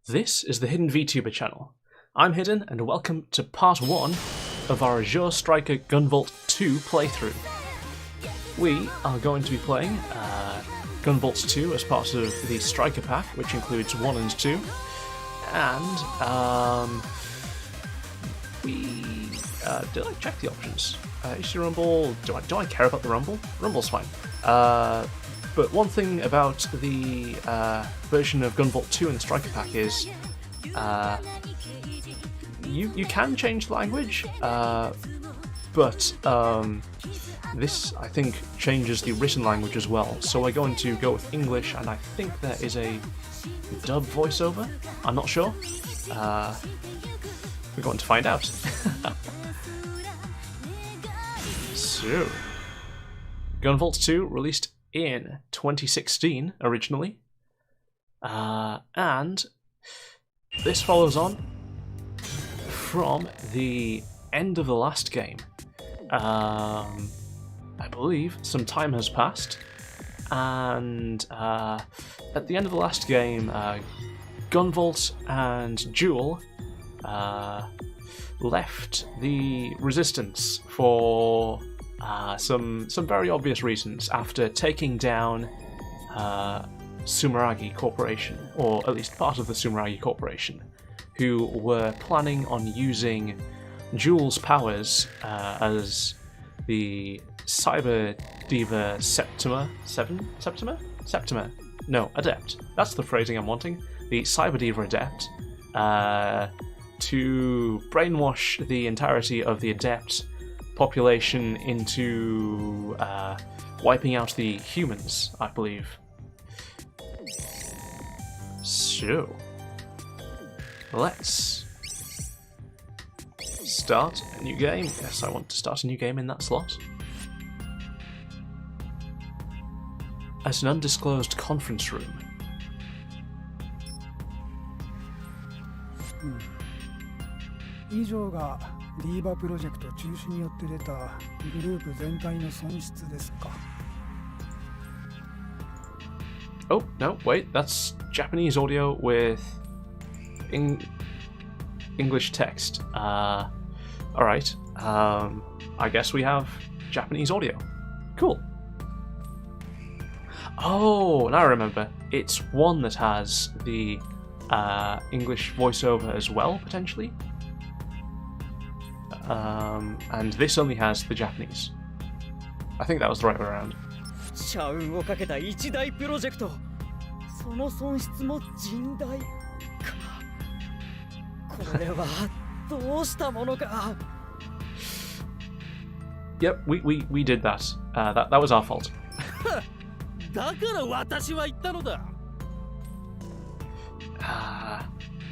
This is the Hidden VTuber channel. I'm Hidden, and welcome to part 1 of our Azure Striker Gunvolt 2 playthrough. We are going to be playing Gunvolt 2 as part of the Striker pack, which includes 1 and 2, and did I check the options? Issue Rumble, do I care about the Rumble? Rumble's fine. But one thing about the version of Gunvolt 2 in the Striker pack is you can change the language, but this, I think, changes the written language as well. So we're going to go with English, and I think there is a dub voiceover. I'm not sure. We're going to find out. So, Gunvolt 2 released in 2016 originally, and this follows on from the end of the last game. I believe some time has passed, and at the end of the last game, Gunvolt and Jewel left the Resistance for some very obvious reasons after taking down Sumeragi Corporation, or at least part of the Sumeragi Corporation, who were planning on using Jewel's powers as the Cyber Diva Septima? No, Adept. That's the phrasing I'm wanting. The Cyber Diva Adept, to brainwash the entirety of the Adept population into wiping out the humans, I believe. So, let's start a new game. Yes, I want to start a new game in that slot. As an undisclosed conference room. 以上がリーバプロジェクト中止によって出たグループ全体の損失ですか。Oh, no, wait, that's Japanese audio with English text. Alright, I guess we have Japanese audio. Cool. Oh, now I remember. It's one that has the English voiceover as well, potentially. And this only has the Japanese. I think that was the right way around. 社運をかけた一大プロジェクト、その損失も甚大か。これはどうしたものか。Yep, we did that. That was our fault. だから私は言ったのだ。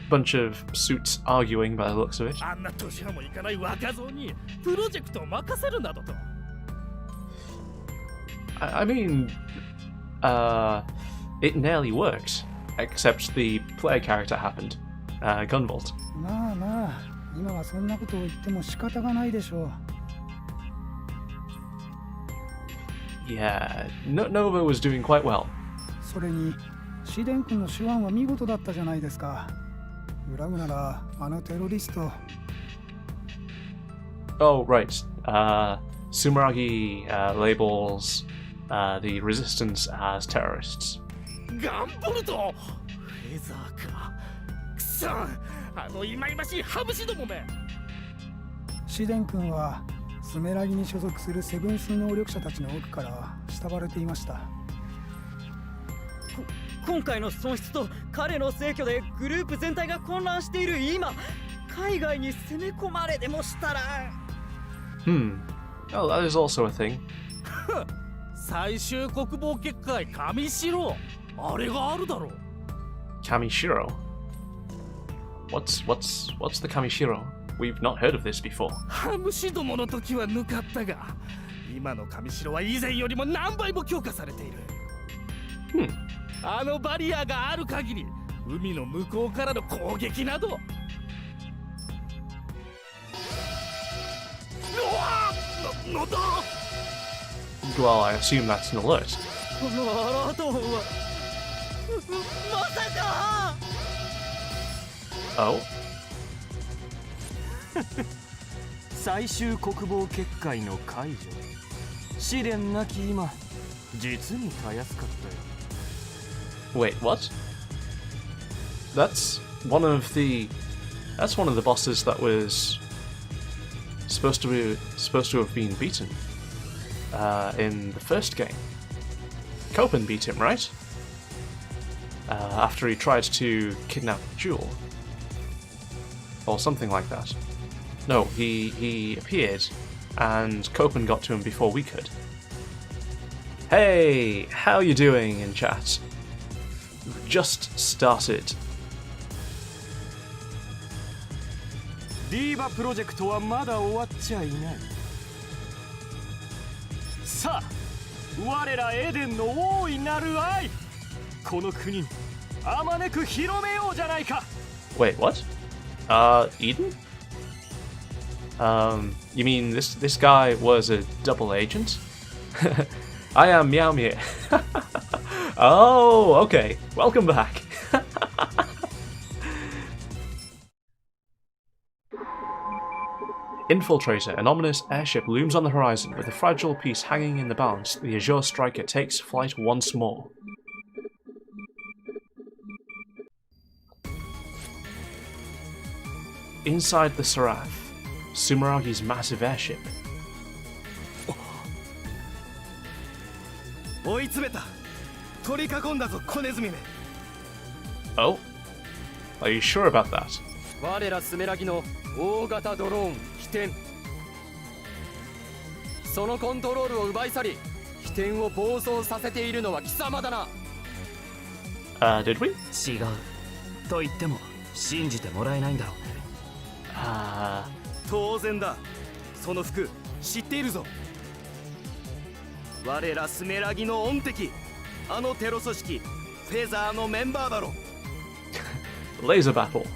Bunch of suits arguing by the looks of it. あんな年はもいかない若造にプロジェクトを任せるなどと。I mean, it nearly worked, except the player character happened, Gunvolt. まあまあ、今はそんなことを言っても仕方がないでしょう。Yeah, Nova was doing quite well. それに、シデン君の手腕は見事だったじゃないですか。恨むなら、あのテロリスト。Oh, right. Sumeragi labels the resistance as terrorists. ガンボルト！フェザーか。くそ！あの忌々しいハブシどもめ！シデン君は、スメラギに所属するセブンス能力者たちの奥から慕われていました。今回の損失と彼の逝去でグループ全体が混乱している今、海外に攻め込まれでもしたら。Oh, that is also a thing. 最終国防結界上城、あれがあるだろう。Kamishiro. What's the Kamishiro? We've not heard of this before. ハムシどもの時は抜かったが、今の上城は以前よりも何倍も強化されている。あのバリアがある限り、海の向こうからの攻撃など。うわー！なんだ？ Well, I assume that's an alert. このアラートはまさか！ Oh? 最終国防結界の解除。試練なき今、実にたやすかったよ。Wait, what? That's one of the bosses that was supposed to have been beaten in the first game. Copen beat him, right? After he tried to kidnap Jewel. Or something like that. No, he appeared, and Copen got to him before we could. Hey, how you doing in chat? We've just started. ディーバプロジェクトはまだ終わっちゃいない。さあ、我らエデンの大いなる愛、この国にあまねく広めようじゃないか。Wait, what? Eden? You mean this guy was a double agent? I am Meow Meow. Oh, okay. Welcome back. Infiltrator, an ominous airship looms on the horizon. With a fragile piece hanging in the balance, the Azure Striker takes flight once more. Inside the Seraph, Sumeragi's massive airship. 追い詰めた。取り囲んだぞ、小ネズミめ。Oh? Are you sure about that? 我らスメラギの大型ドローン飛天。そのコントロールを奪い去り、飛天を暴走させているのは貴様だな。Did we? 違う。と言っても信じてもらえないんだろうね。当然だ。その服知っているぞ。我らスメラギの恩敵、あのテロ組織フェザーのメンバーだろ。Laser battle.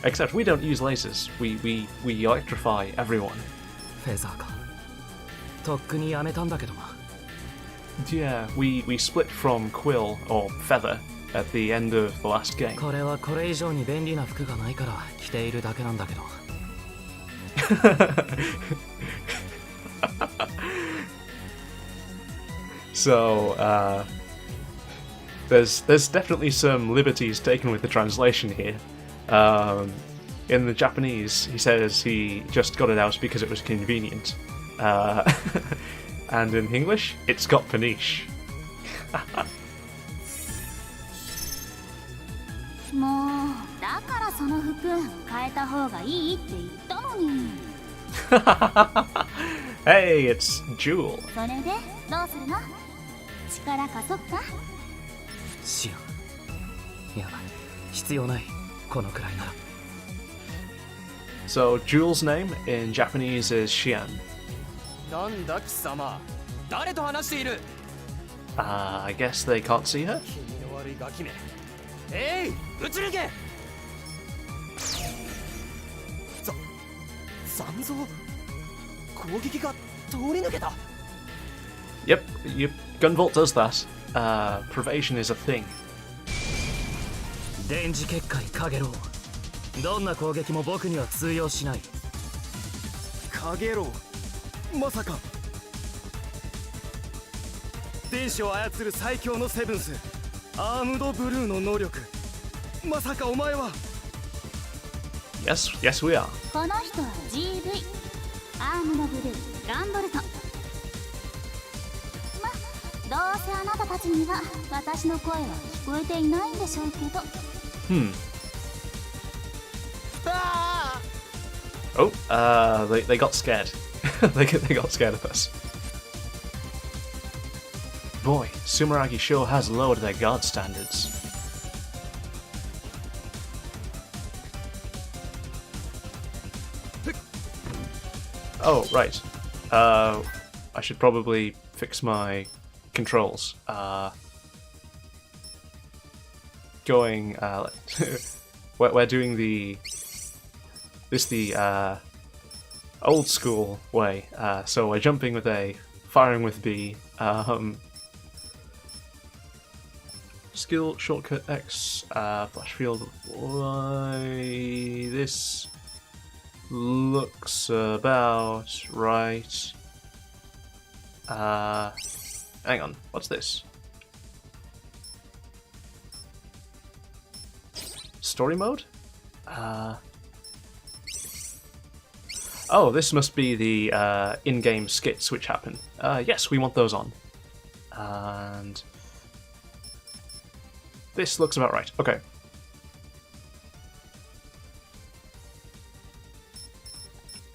Except we don't use lasers. We electrify everyone. フェザーか。とっくにやめたんだけどな。Yeah, we split from Quill or Feather at the end of the last game. これはこれ以上に便利な服がないから着ているだけなんだけど。So, there's definitely some liberties taken with the translation here. In the Japanese, he says he just got it out because it was convenient. And in English, it's got paniche. もうだからその服変えた方がいいって言ったのに。Hey, it's Jewel. それでどうするの？力貸そっか？シアン。いや、必要ない。このくらいなら。So, Jewel's name in Japanese is Xian. なんだ貴様。誰と話している？ I guess they can't see her? 気味の悪いガキめ。えい、撃ち抜け。残像。攻撃が通り抜けた。Yep, Gunvolt does that. Privation is a thing. 電磁結界カゲロウ。どんな攻撃も僕には通用しない。カゲロウ、まさか。電子を操る最強のセブンス、アームドブルーの能力。まさかお前は。Yes, we are. この人は GV アームのブルーガンボルト。ま、どうせあなたたちには私の声は聞こえていないんでしょうけど。Oh, they got scared. they got scared of us. Boy, Sumeragi sure has lowered their guard standards. Oh, right. I should probably fix my controls. We're doing the old school way. So we're jumping with A, firing with B. Skill shortcut X, flash field Y. This looks about right. Hang on, what's this? Story mode? Oh, this must be the in-game skits which happen. Yes, we want those on. And this looks about right. Okay.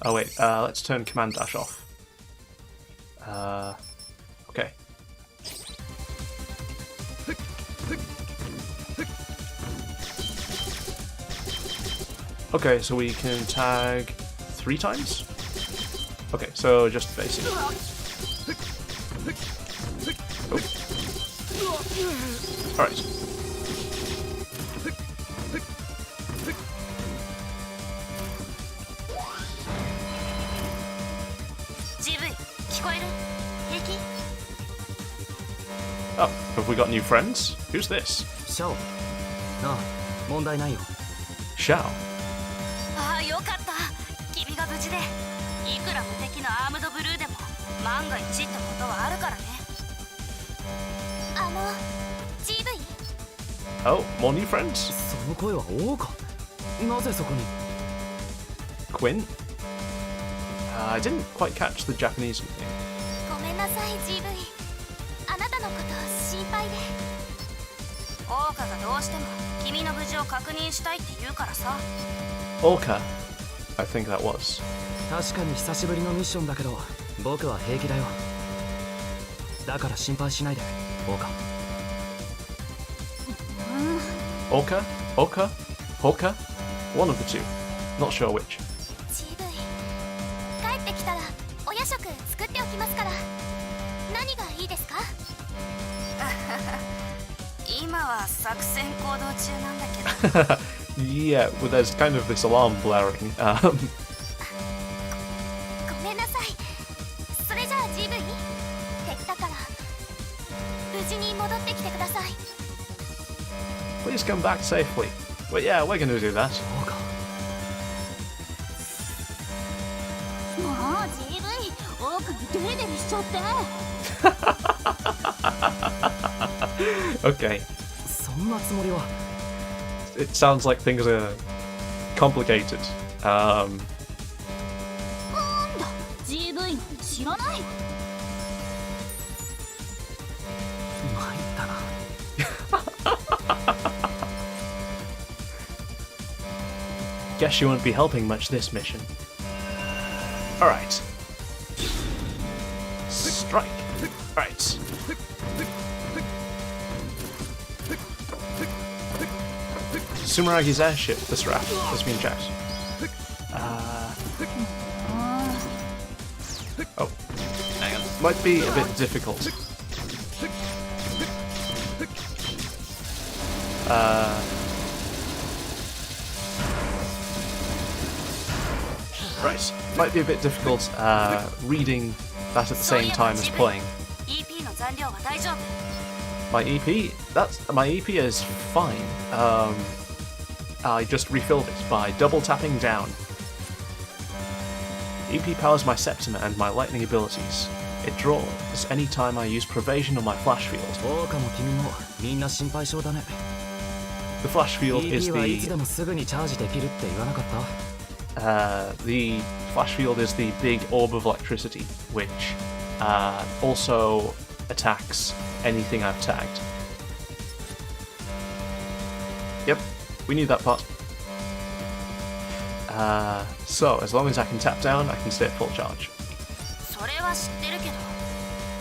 Oh wait, let's turn command dash off. Okay. Okay, so we can tag 3 times? Okay, so just basic. Oh. Alright. Oh, have we got new friends? Who's this? シャオ。ああ、問題ないよ。 Xiao. ああよかった。君が無事で、いくら無敵のアームドブルーでも万が一ってことはあるからね。GV? Oh, more new friends? その声は王か。なぜそこに。 Quinn? I didn't quite catch the Japanese name. ごめんなさい GV。あなたのこと心配で。オーカがどうしても君の無事を確認したいって言うからさ。Orca, I think that was. 確かに久しぶりのミッションだけど、僕は平気だよ。だから心配しないで、オーカ。Orca? Orca? Orca? One of the two. Not sure which. GV、帰ってきたらお夜食作っておきますから。何がいいですか？今は作戦行動中なんだけど。Yeah, well, there's kind of this alarm blaring. ごめんなさい。それじゃあ GV、敵だから無事に戻ってきてください。Please come back safely. But yeah, we're gonna do that. そうか。もう GV、オーカにデレデレしちゃって。Okay. そんなつもりは。It sounds like things are complicated. なんだ GV なんて知らない。参ったな。Guess you won't be helping much this mission. Alright. Strike. Right. Sumeragi's airship, this raft, has been checked. Oh, hang on. Might be a bit difficult. Right, might be a bit difficult reading that at the same time as playing. My EP is fine. I just refilled it by double tapping down. EP powers my Septima and my lightning abilities. It draws any time I use Pervasion on my flash field. オーカも君もみんな心配性だね。 The flash field is EP はいつで the もすぐにチャージできるって言わなかった？ the flash field is the big orb of electricity, which also attacks anything I've tagged. Yep, we need that part. So, as long as I can tap down, I can stay at full charge. それは知ってるけど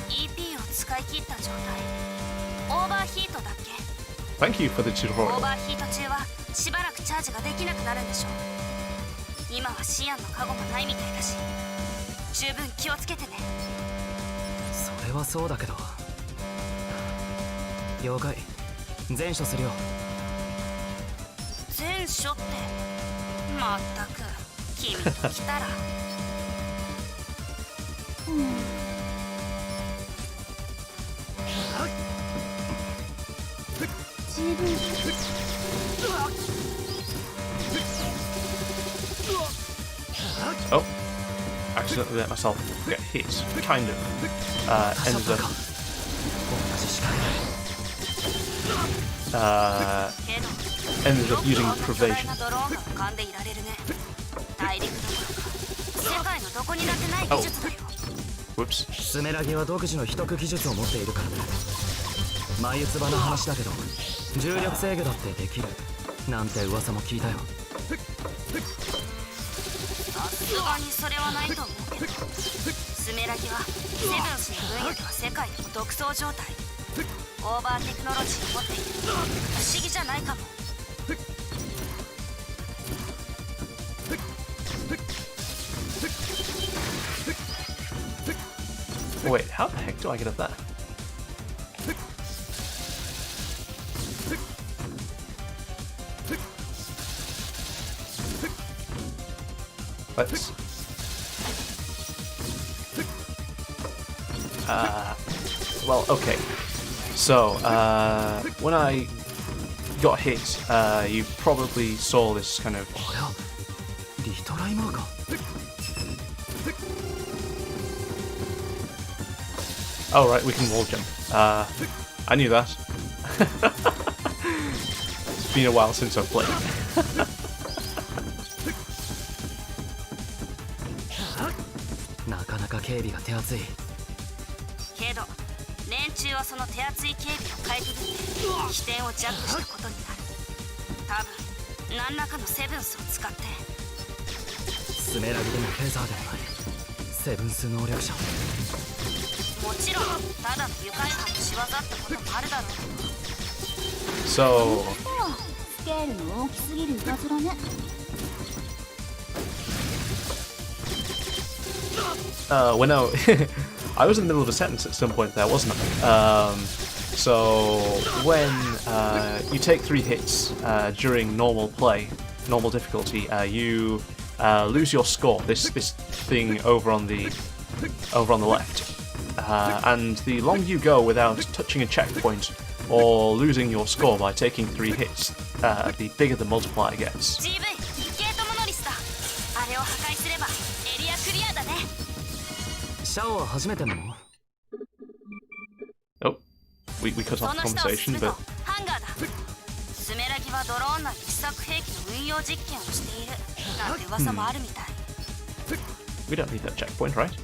EP を使い切った状態。オーバーヒートだっけ？ Thank you for the オー tutorial. バーヒート中はしばらくチャージができなくなるんでしょ。今はシアンの加護もないみたいだし、十分気をつけてね。それはそうだけど。了解。全処するよ。全処ってまったく君と来たら。GV。 Oh, accidentally let myself get hit. Kind of. Ended up. Ended up using Provision. Oh. Whoops. スメラギは独自の秘匿技術を持っているからね。眉唾な話だけど、重力制御だってできるなんて噂も聞いたよ。さすがにそれはないと思うけど、スメラギはセブンスの分野では世界でも独走状態。オーバーテクノロジーを持っている。不思議じゃないかも。 Wait, how the heck do I get up there? Let's... well, okay. So, when I got hit, you probably saw this kind of... Oh right, we can wall jump. I knew that. It's been a while since I've played. なかなか警備が手厚い。けど、連中はその手厚い警備をかいくぐって起点をジャックしたことになる。多分、何らかのセブンスを使って。スメラギでもフェザーでもない。セブンス能力者。 もちろん、ただの愉快犯の仕業ってこともあるだろうけど。 So... スケールの大きすぎるいたずらね。when I was in the middle of a sentence at some point there, wasn't I? So when you take 3 hits during normal play, normal difficulty, you lose your score. This thing over on the left. And the longer you go without touching a checkpoint or losing your score by taking 3 hits, the bigger the multiplier gets. Oh, we cut off the conversation, but... We don't need that checkpoint, right?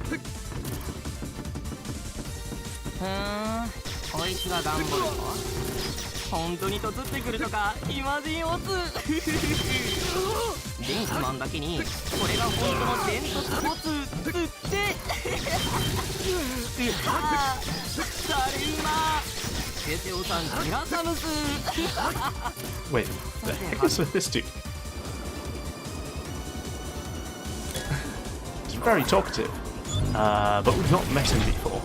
こいつがガンボルト本当にとつってくるとかイマジンオツ電気マンだけにこれが本当の電突オツつって誰うまテテオさんテラサムス Wait, the heck is with this dude? He's very talkative, but we've not met him before.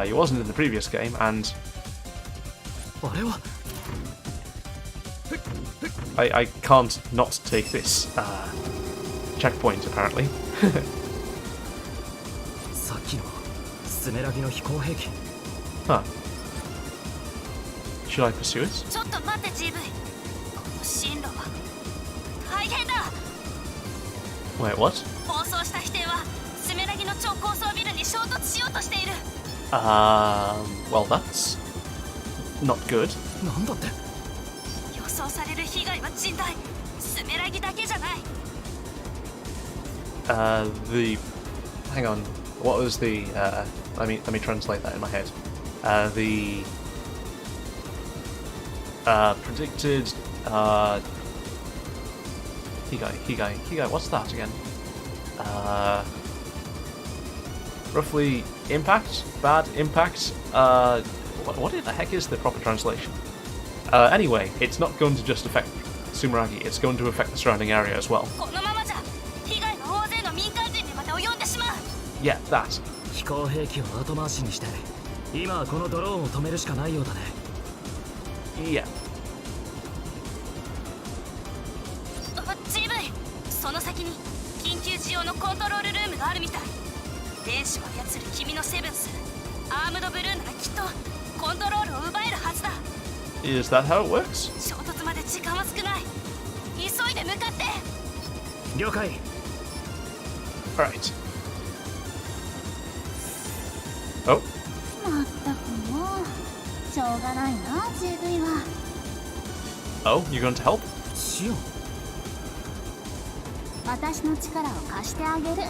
He wasn't in the previous game, and I can't not take this checkpoint, apparently. Huh. Should I pursue it? Wait, what? Well, that's not good. Hang on. What was the? Let me translate that in my head. The predicted. Higai. What's that again? Roughly impact, bad impact. What the heck is the proper translation? Anyway, it's not going to just affect Sumeragi, it's going to affect the surrounding area as well. Yeah, that. Yeah. 電子を操る君のセブンス、アームドブルーならきっとコントロールを奪えるはずだ。Is that how it works? 衝突まで時間は少ない。急いで向かって。了解。 Alright. Oh. まったくもうしょうがないな GV は。 Oh, you're going to help? シオン。私の力を貸してあげる。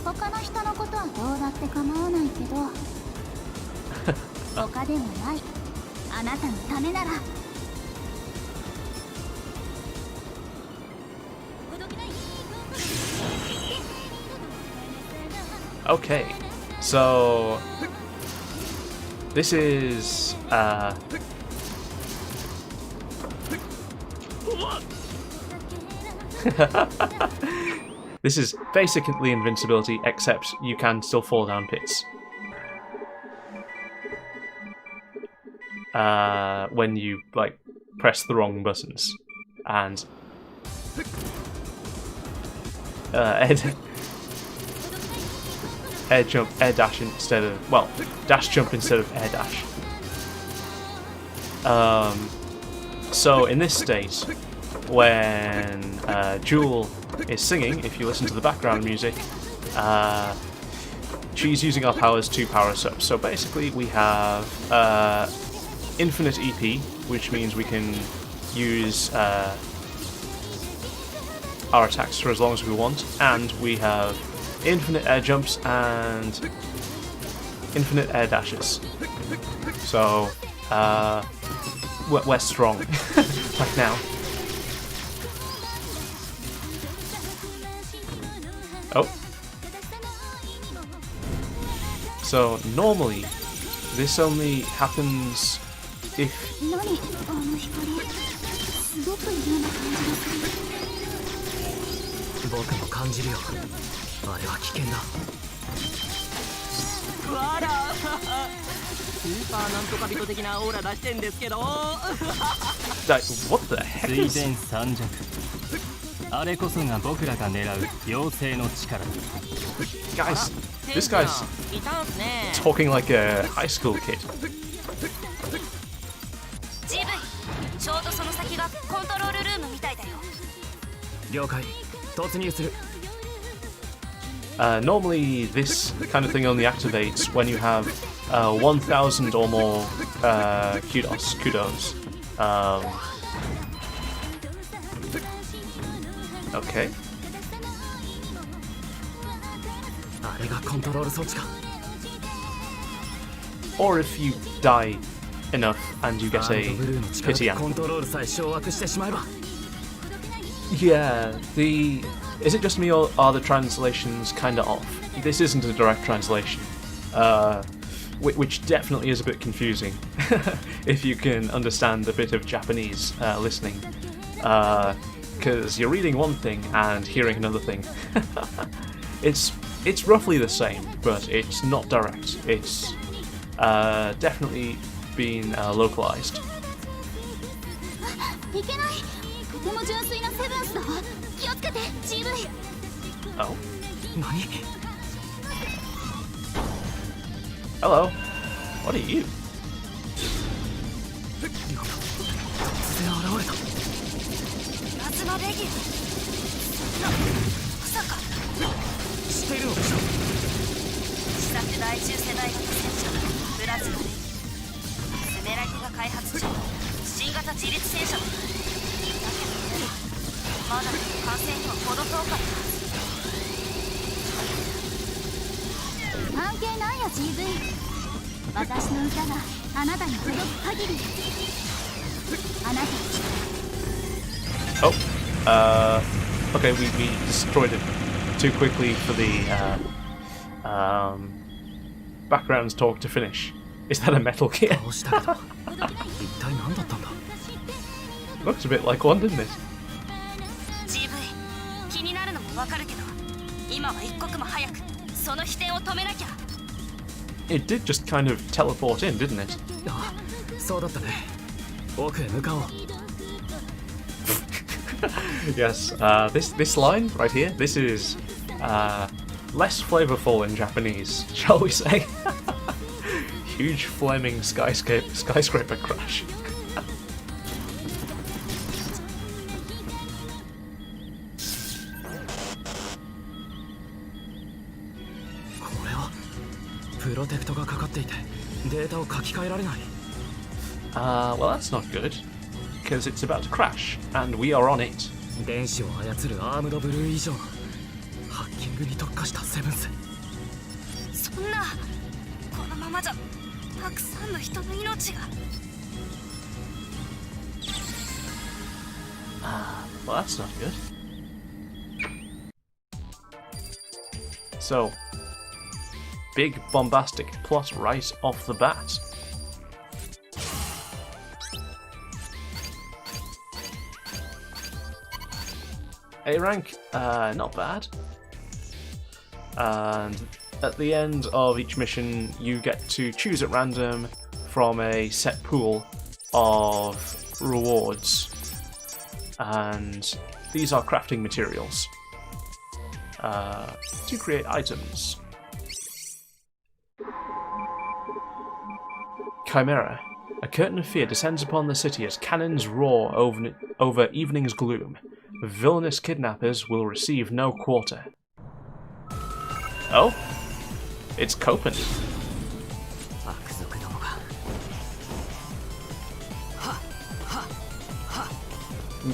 他の人のことはどうだって構わないけど他でもないあなたのためなら。 Okay, so this is this is basically invincibility, except you can still fall down pits when you like press the wrong buttons and air jump, air dash instead of, well, dash jump instead of air dash. So in this state, when Jewel is singing, if you listen to the background music, she's using our powers to power us up. So basically we have infinite EP, which means we can use our attacks for as long as we want, and we have infinite air jumps and infinite air dashes. So we're strong like now. Oh. So normally this only happens if 何あの光すごく嫌な感じがする。僕も感じるよ。あれは危険だ。わらスーパーなんとか人的なオーラ出してんですけど。What the heck is... 水前三弱。あれこそが僕らが狙う妖精の力。 Guys, this guy's talking like a high school kid. GV ちょうどその先がコントロールルームみたいだよ。了解。突入する。Normally, this kind of thing only activates when you have 1,000 or more kudos. Okay. あれがコントロール装置か。 Or if you die enough and you get a pity コン anthem. トロールさえ掌握してしまえば。 Yeah, is it just me or are the translations kind of off? This isn't a direct translation, which definitely is a bit confusing if you can understand a bit of Japanese listening, because you're reading one thing and hearing another thing. It's roughly the same, but it's not direct. It's definitely been localized. いけない。とても純粋なセブンスだわ。気をつけて GV。 Oh. 何？ Hello. What are you? 突然現れた。プラズマレギュまさか知っているのでしょ。試作第10世代型戦車プラズマレギュ。スメラギが開発中の新型自立戦車だ。だけどまだ完成には程遠かったはず。関係ないよ GV。私の歌があなたに届く限り。あなた。 Oh. Okay, we destroyed it too quickly for the background talk to finish. Is that a Metal Gear? 倒したけど。一体何だったんだ。 Looks a bit like one, didn't it? GV 気になるのもわかるけど、今は一刻も早くその飛天を止めなきゃ。 It did just kind of teleport in, didn't it? あ、そうだったね。奥へ向かおう。Yes, this line right here, this is less flavorful in Japanese, shall we say? Huge flaming skyscraper crash. プロテクトがかかっていてデータを書き換えられない。 Well, that's not good, because it's about to crash, and we are on it. 電子を操るアームドブルー以上のハッキングに特化したセブンス。そんな、このままじゃたくさんの人の命が。Well, that's not good. So, big bombastic plot right off the bat. A rank, not bad. And at the end of each mission, you get to choose at random from a set pool of rewards. And these are crafting materials to create items. Chimera. A curtain of fear descends upon the city as cannons roar over evening's gloom. Villainous kidnappers will receive no quarter. Oh? It's Copen.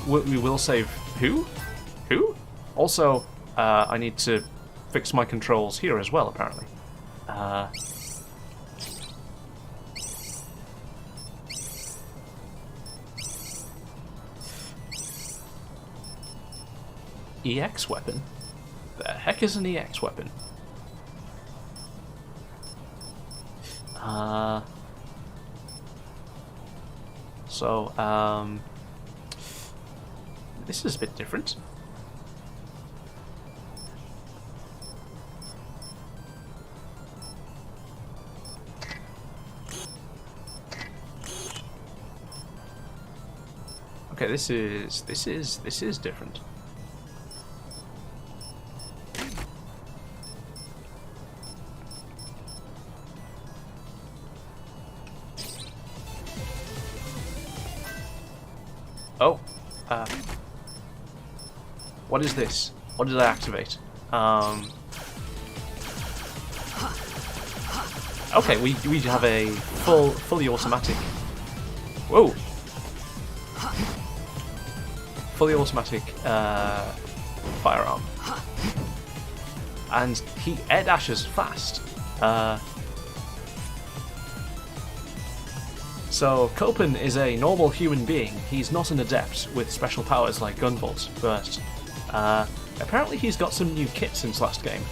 We will save who? Who? Also, I need to fix my controls here as well, apparently. EX weapon? The heck is an EX weapon? This is a bit different. Okay, this is different. Oh, what is this? What did I activate? Okay, we have a fully automatic. Whoa. Fully automatic firearm, and he air dashes fast. So Copen is a normal human being. He's not an adept with special powers like Gunvolt, but apparently he's got some new kit since last game.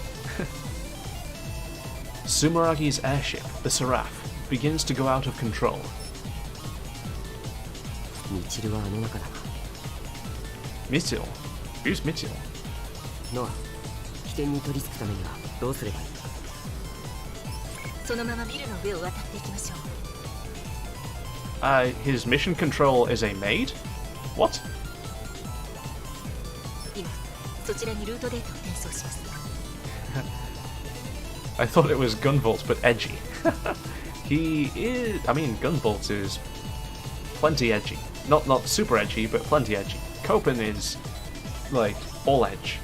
Sumeragi's airship, the Seraph, begins to go out of control. Mitchell? Who's Mitchell? Noah, 起点に取り付くためにはどうすればいい？そのままビルの上を渡っていきましょう。His mission control is a maid? What? 今、そちらにルートデータを転送します。I thought it was Gunvolt, but edgy. He is... I mean, Gunvolt is plenty edgy. Not super edgy, but plenty edgy. Copen is, like, all edge.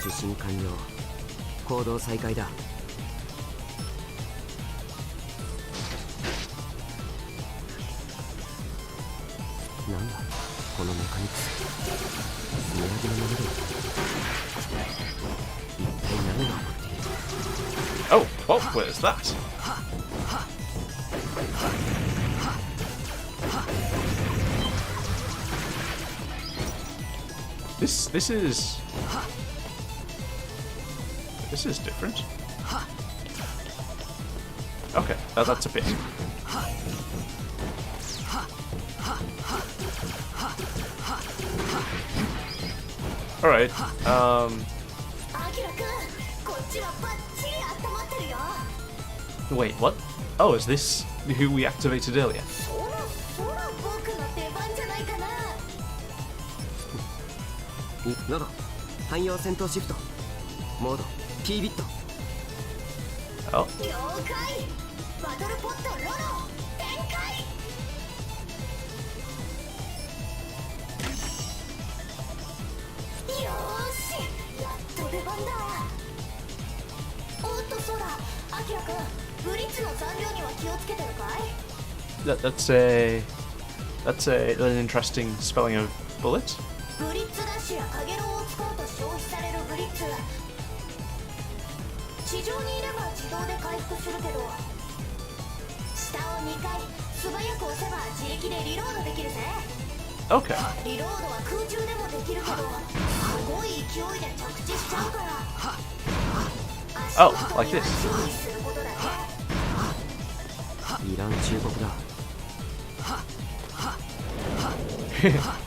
受信完了。行動再開だ。なんだこのメカニクス。スメラギのものでは一体何が起こっている？ Oh, what was that? This is different. Okay, that's a bit. All right. Wait, what? Oh, is this who we activated earlier? ロロ、汎用戦闘シフト。モード T ビット。Oh. 了解。バトルポットロロ展開。よーし、やっと出番だ。そうだ、アキラくん、ブリッツの残量には気をつけてるかい？ That's an interesting spelling of bullet. ブリッツダッシュやカゲロウを使うと消費されるブリッツ、地上にいれば自動で回復するけど、下を2回素早く押せば自力でリロードできるぜ。 Okay. リロードは空中でもできるけど、すごい勢いで着地しちゃうから、 Oh, like this. 注意することだね。いらん忠告だ。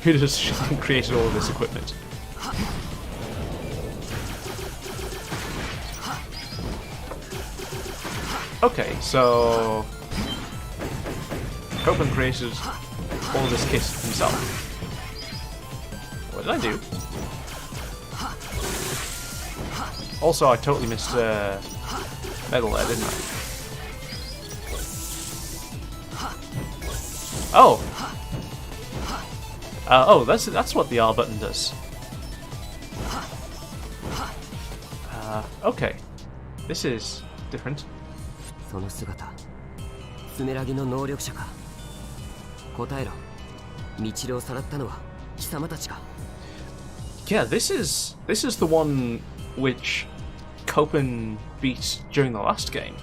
Who just created all of this equipment? Okay, so Copen created all of this kit himself. What did I do? Also, I totally missed metal there, didn't I? Oh! Oh, that's what the R button does. Okay. This is different. その姿、スメラギの能力者か。答えろ。道をさらったのは貴様たちか。Yeah, this is the one which Copen beat during the last game.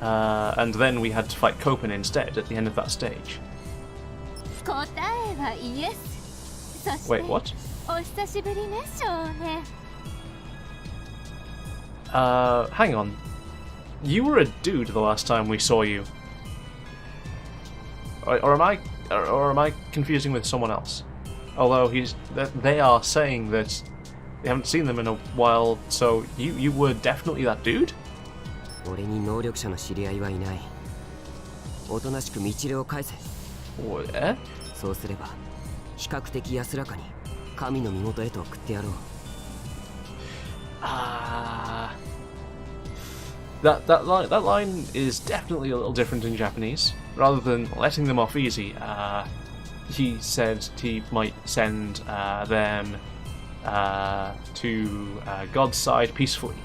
And then we had to fight Copen instead at the end of that stage. 答えはイエス。そして Wait, what? お久しぶりね、少年。Hang on. You were a dude the last time we saw you. Or am I confusing with someone else? Although they are saying that they haven't seen them in a while, so you were definitely that dude? 俺に能力者の知り合いはいない。おとなしく道を返せ。Eh? そうすれば比較的安らかに神の身元へと送ってやろう。That line is definitely a little different in Japanese. Rather than letting them off easy, he said he might send them to God's side peacefully.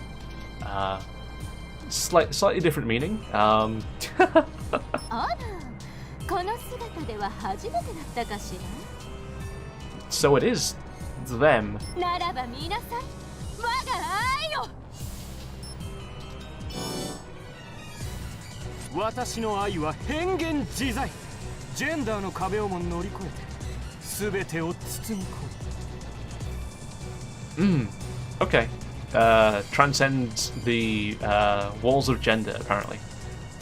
Slightly different meaning. あら、この姿では初めてだったかしら。 So it is them. ならば見なさい、我が愛を。私の愛は変幻自在。ジェンダーの壁をも乗り越えて全てを包み込む。Okay. Transcends the walls of gender, apparently.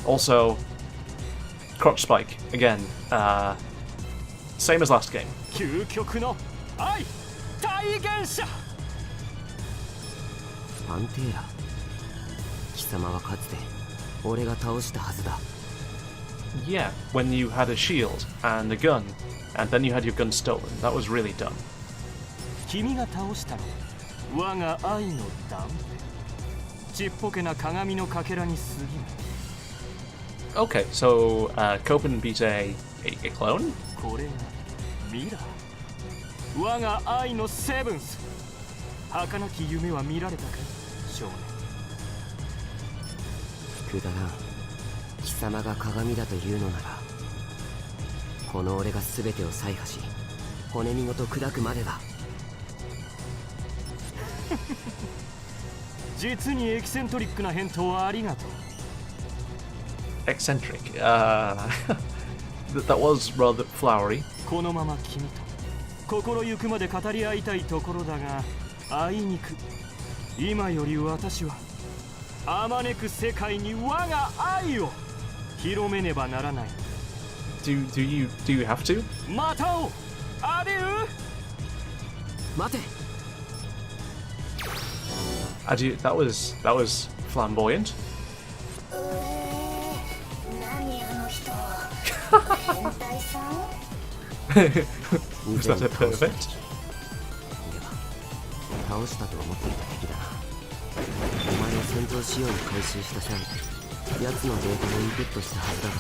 Also, crotch spike again. Same as last game. 究極の愛体現者。パンテーラ、貴様はかつて俺が倒したはずだ。 Yeah, when you had a shield and a gun, and then you had your gun stolen. That was really dumb. 君が倒したの我が愛の断片。ちっぽけな鏡のかけらに過ぎない。 Okay, so Copen beat a clone? これがミラー。我が愛のセブンス。儚き夢は見られたか、少年。くだらん。貴様が鏡だというのなら、この俺が全てを採破し、骨身ごと砕くまでだ。実にエキセントリックな返答はありがとう。 Eccentric. That was rather flowery. このまま君と心ゆくまで語り合いたいところだが、あいにく今より私はあまねく世界に我が愛を広めねばならない。 Do you have to? また会おう。アデュー。待て。That was flamboyant. 何あの人。変態さん？ Was that a perfect? いや、倒したと思っていた敵だな。お前を戦闘仕様に回収した際、奴のデータをインプットしたはずだが。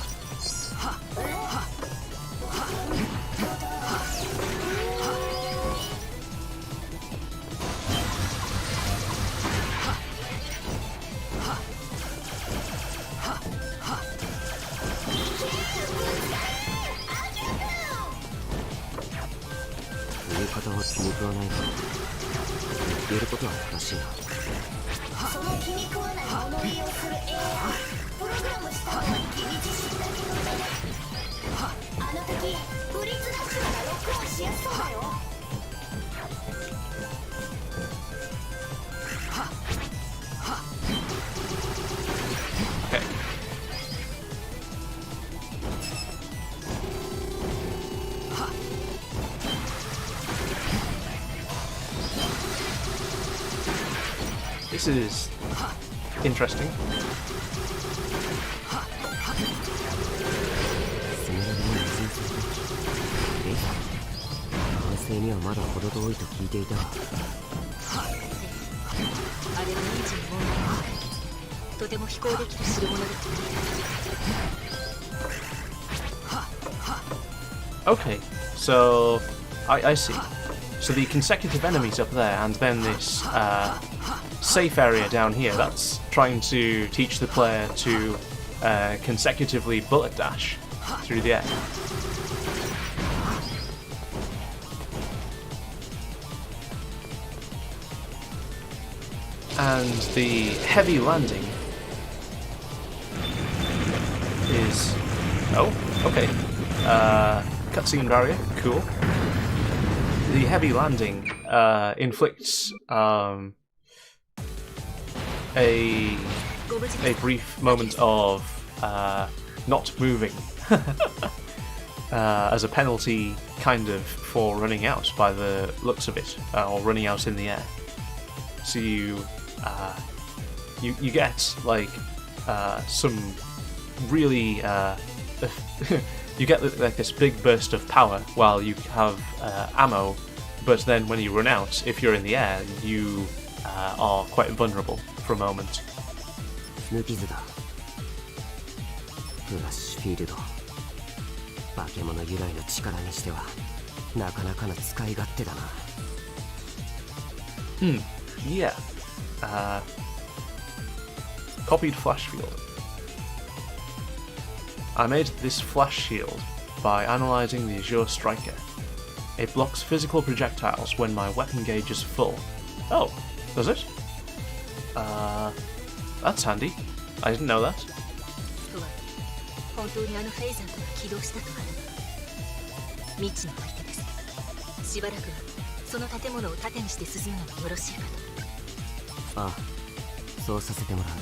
方は気に食わないから言えることは正しいな。その気に食わない物言いをする AI プログラムしたのは君自身だけどね。あの時ブリッツダッシュならロックオンしやすそうだよ。Okay. This is interesting. 責められない人生的。完成にはまだ程遠いと聞いていたが。あれはエンジン問題はないけど、とても飛行できる代物だ。 Okay, so I see. So the consecutive enemies up there, and then this safe area down here, that's trying to teach the player to consecutively bullet dash through the air. And the heavy landing is... Oh, okay. Cutscene barrier, cool. The heavy landing inflicts a brief moment of not moving as a penalty, kind of, for running out by the looks of it, or running out in the air. So you get like some really you get like this big burst of power while you have ammo, but then when you run out, if you're in the air, you are quite vulnerable for a moment. 無傷だ。フラッシュフィールド。化け物由来の力にしてはなかなかの使い勝手だな。Yeah. Copied flash field. I made this flash shield by analysing the Azure Striker. It blocks physical projectiles when my weapon gauge is full. Oh, does it? That's handy. I didn't know that. 本当にあのフェイザーとが起動したとか。未知の相手です。しばらくはその建物を盾にして進むのがよろしいかと。ああ、そうさせてもらう。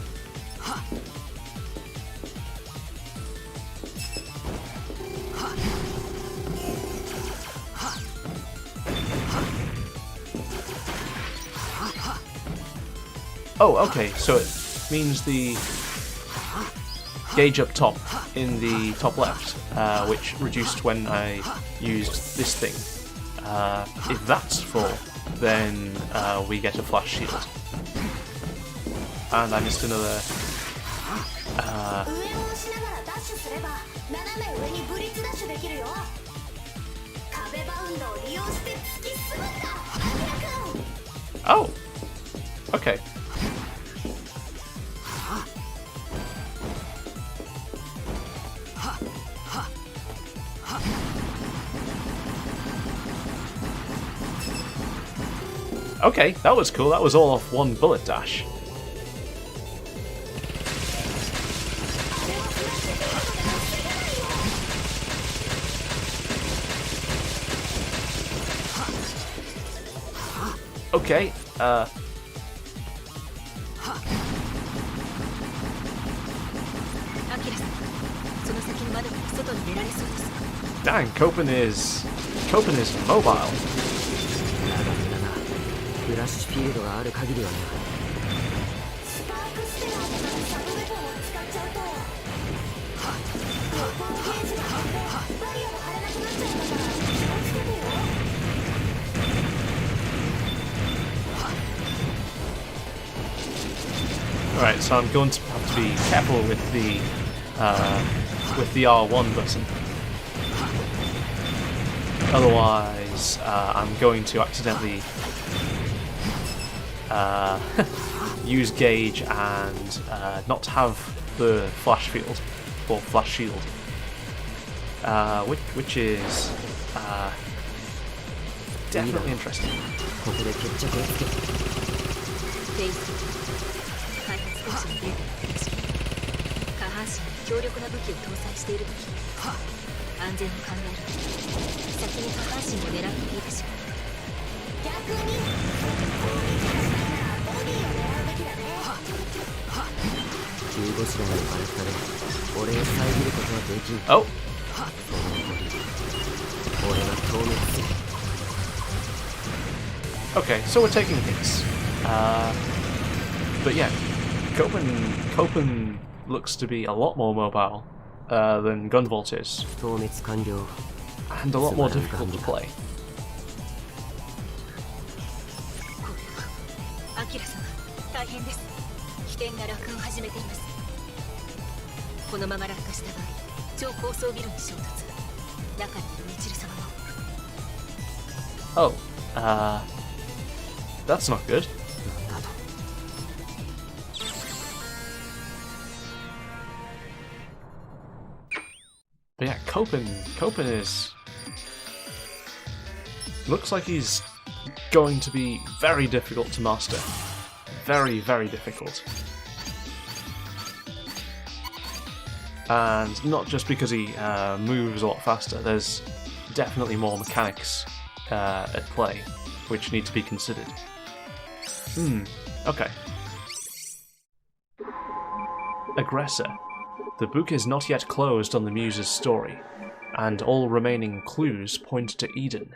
Oh, okay, so it means the gauge up top in the top left, which reduced when I used this thing. If that's full, then we get a flash shield. And I missed another... 上を押しながらダッシュすれば斜め上にブリッツダッシュできるよ。壁バウンドを利用して突き進むんだ、アミラ君。 Oh! Okay. Okay, that was cool. That was all off one bullet dash. Okay, dang, Copen is mobile. フラッシュフィールドがある限りはね。スパークステラーとかでサブウェポンを使っちゃうと横ゲージが減ってバリアも張れなくなっちゃうんだから気をつけてよ。 Alright, so I'm going to have to be careful with the R1 button. Otherwise, I'm going to accidentally use gauge and not have the flash field or flash shield, which is definitely interesting. ここで決着をつける。フェイス開発当初のデータが正しく下半身に強力な武器を搭載していると聞いた。安全を考えると先に下半身を狙っていいでしょう。逆に攻撃がしたらボディを狙うべきだね。急ごしらえのバレッタで俺を遮ることはできん。 Oh, そのボディ俺が消滅する。 okay, so we're taking hits. But yeah, Copen looks to be a lot more mobile than Gunvolt is, 消滅完了。 and a lot more difficult to play. アキラ様大変です。危険な落下を始めています。このまま落下した場合超高層ビルに衝突。中にいるミチル様も。 Oh, that's not good. But yeah, Copen is... looks like he's going to be very difficult to master. Very, very difficult. And not just because he moves a lot faster, there's definitely more mechanics at play, which need to be considered. Okay. Aggressor. The book is not yet closed on the Muse's story, and all remaining clues point to Eden.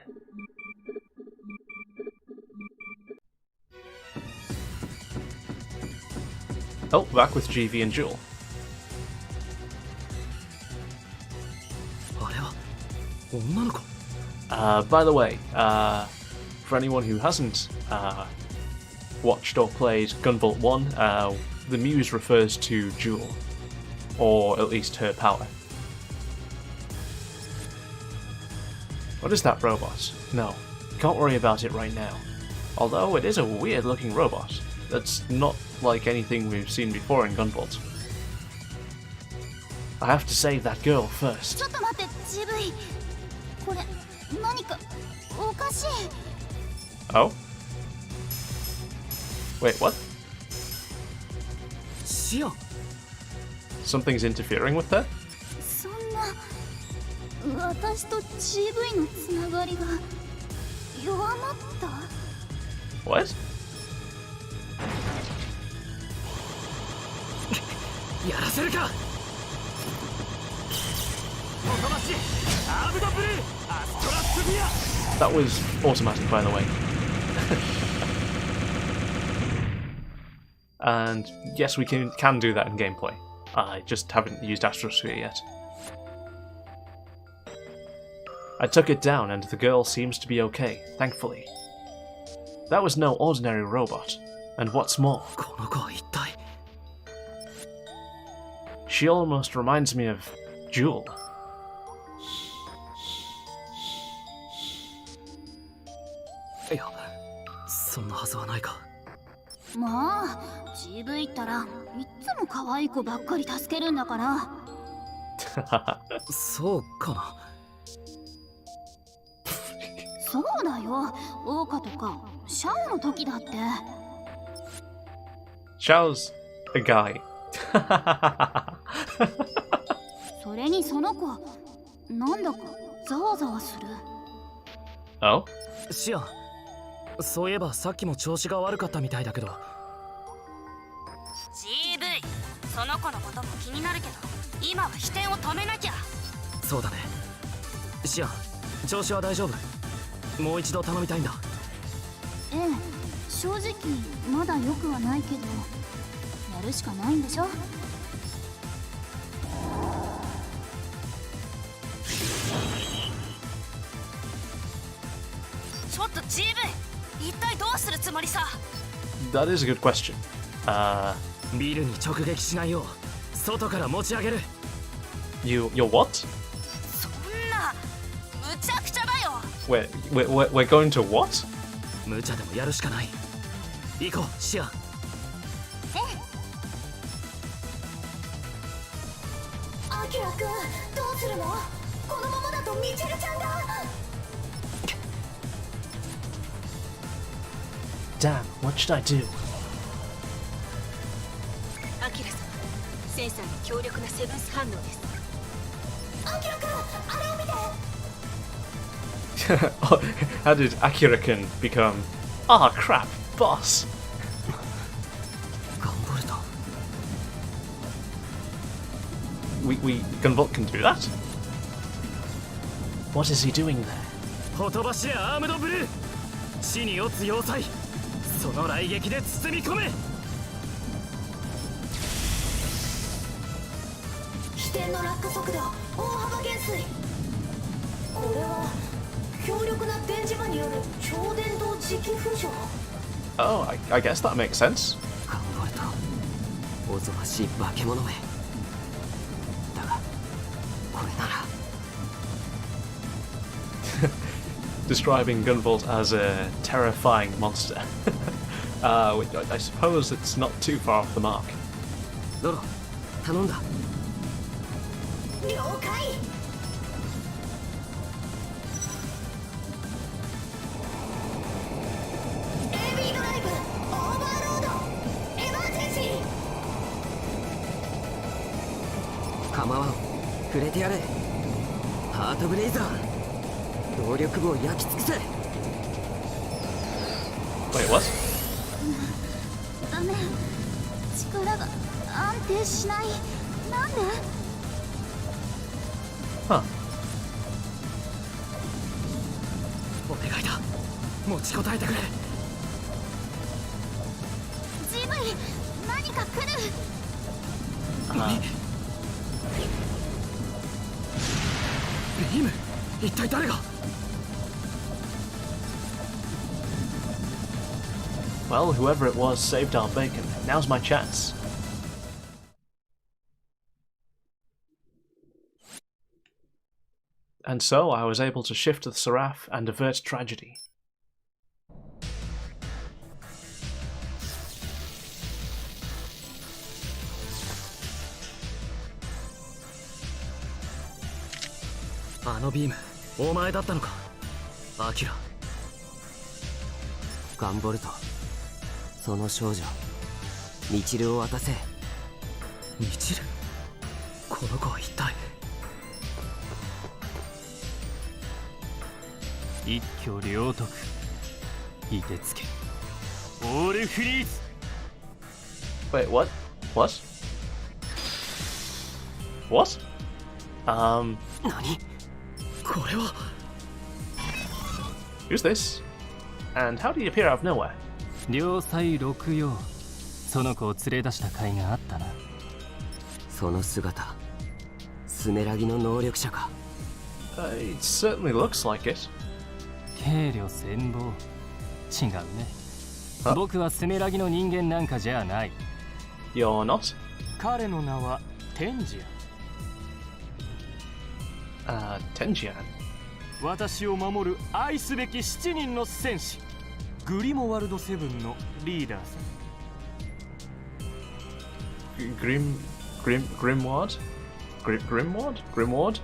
Oh, back with GV and Jewel. あれは女の子。 By the way, for anyone who hasn't watched or played Gunvolt 1, the Muse refers to Jewel, or at least her power. What is that robot? No, can't worry about it right now. Although it is a weird looking robot. That's not like anything we've seen before in Gunvolt. I have to save that girl first. ちょっと待って、GV。これ何かおかしい。 Oh? Wait, what? シアン。 Something's interfering with that? そんな私と GV のつながりが弱まった。 What? やらせるか。 That was automatic, by the way. And yes, we can do that in gameplay. I just haven't used Astrosphere yet. I took it down and the girl seems to be okay, thankfully. That was no ordinary robot, and what's more, この子は一体。 she almost reminds me of Jewel. いや、そんなはずはないか。まあ GV ったらいっつも可愛い子ばっかり助けるんだから。そうかな。そうだよ、オーカとかシャオの時だって。 Xiao's a guy. それにその子なんだかざわざわする。 Oh? シアン、そういえばさっきも調子が悪かったみたいだけど。 GV その子のことも気になるけど今は飛天を止めなきゃ。そうだね。シアン、調子は大丈夫？もう一度頼みたいんだ。ええ、正直まだ良くはないけどやるしかないんでしょ。ちょっと GV 一体どうするつもりさ。 That is a good question. ビルに直撃しないよう外から持ち上げる。 You're what? そんなむちゃくちゃだよ。 We're going to what? 無茶でもやるしかない。行こう、シアン。アキラくん、どうするの？このままだとミチェルちゃんが。damn, what should I do? アキラ様、センサーの強力なセブンス反応です。アキラ君、あれを見て。 How did Akira-kun become... Ah, crap, boss! ガンボルト Gunvolt can do that? What is he doing there? ほとばしれアームドブルー死に落つ要塞その雷撃で包み込め飛天の落下速度大幅減衰。これは強力な電磁場による超電導磁気浮上。 Oh, I guess that makes sense. ガンボルトおぞましい化け物め。だがこれなら Describing Gunvolt as a terrifying monster. Which I suppose it's not too far off the mark. ロロ頼んだ。了解。AB ドライブオーバーロードエマージェンシー。構わん触れてやれ。ハートブレイザー動力部を焼き尽くせ。 Wait, what? ダメ、力が安定しない。なんで？ Huh. お願いだ持ちこたえてくれ GV、何か来る。ビーム一体誰が Well, whoever it was saved our bacon. Now's my chance. And so I was able to shift the Seraph and avert tragedy. No beam, お前だったのかアキラ。ガンボルトその少女ミチルを渡せ。ミチルこの子は一体。一挙両得いてつけオールフリーズ Wait, what? What? What? 何これは Who's this? And how did he appear out of nowhere? 両妻六葉その子を連れ出した甲斐があったな。その姿スメラギの能力者か。It certainly looks like it. 軽慮戦望違うね。あ僕はスメラギの人間なんかじゃない。 You're not? 彼の名はテンジア。Tenjian. 私を守る愛すべき7人の戦士グリモワルドセブンのリーダーさ。Grimward? Grimward?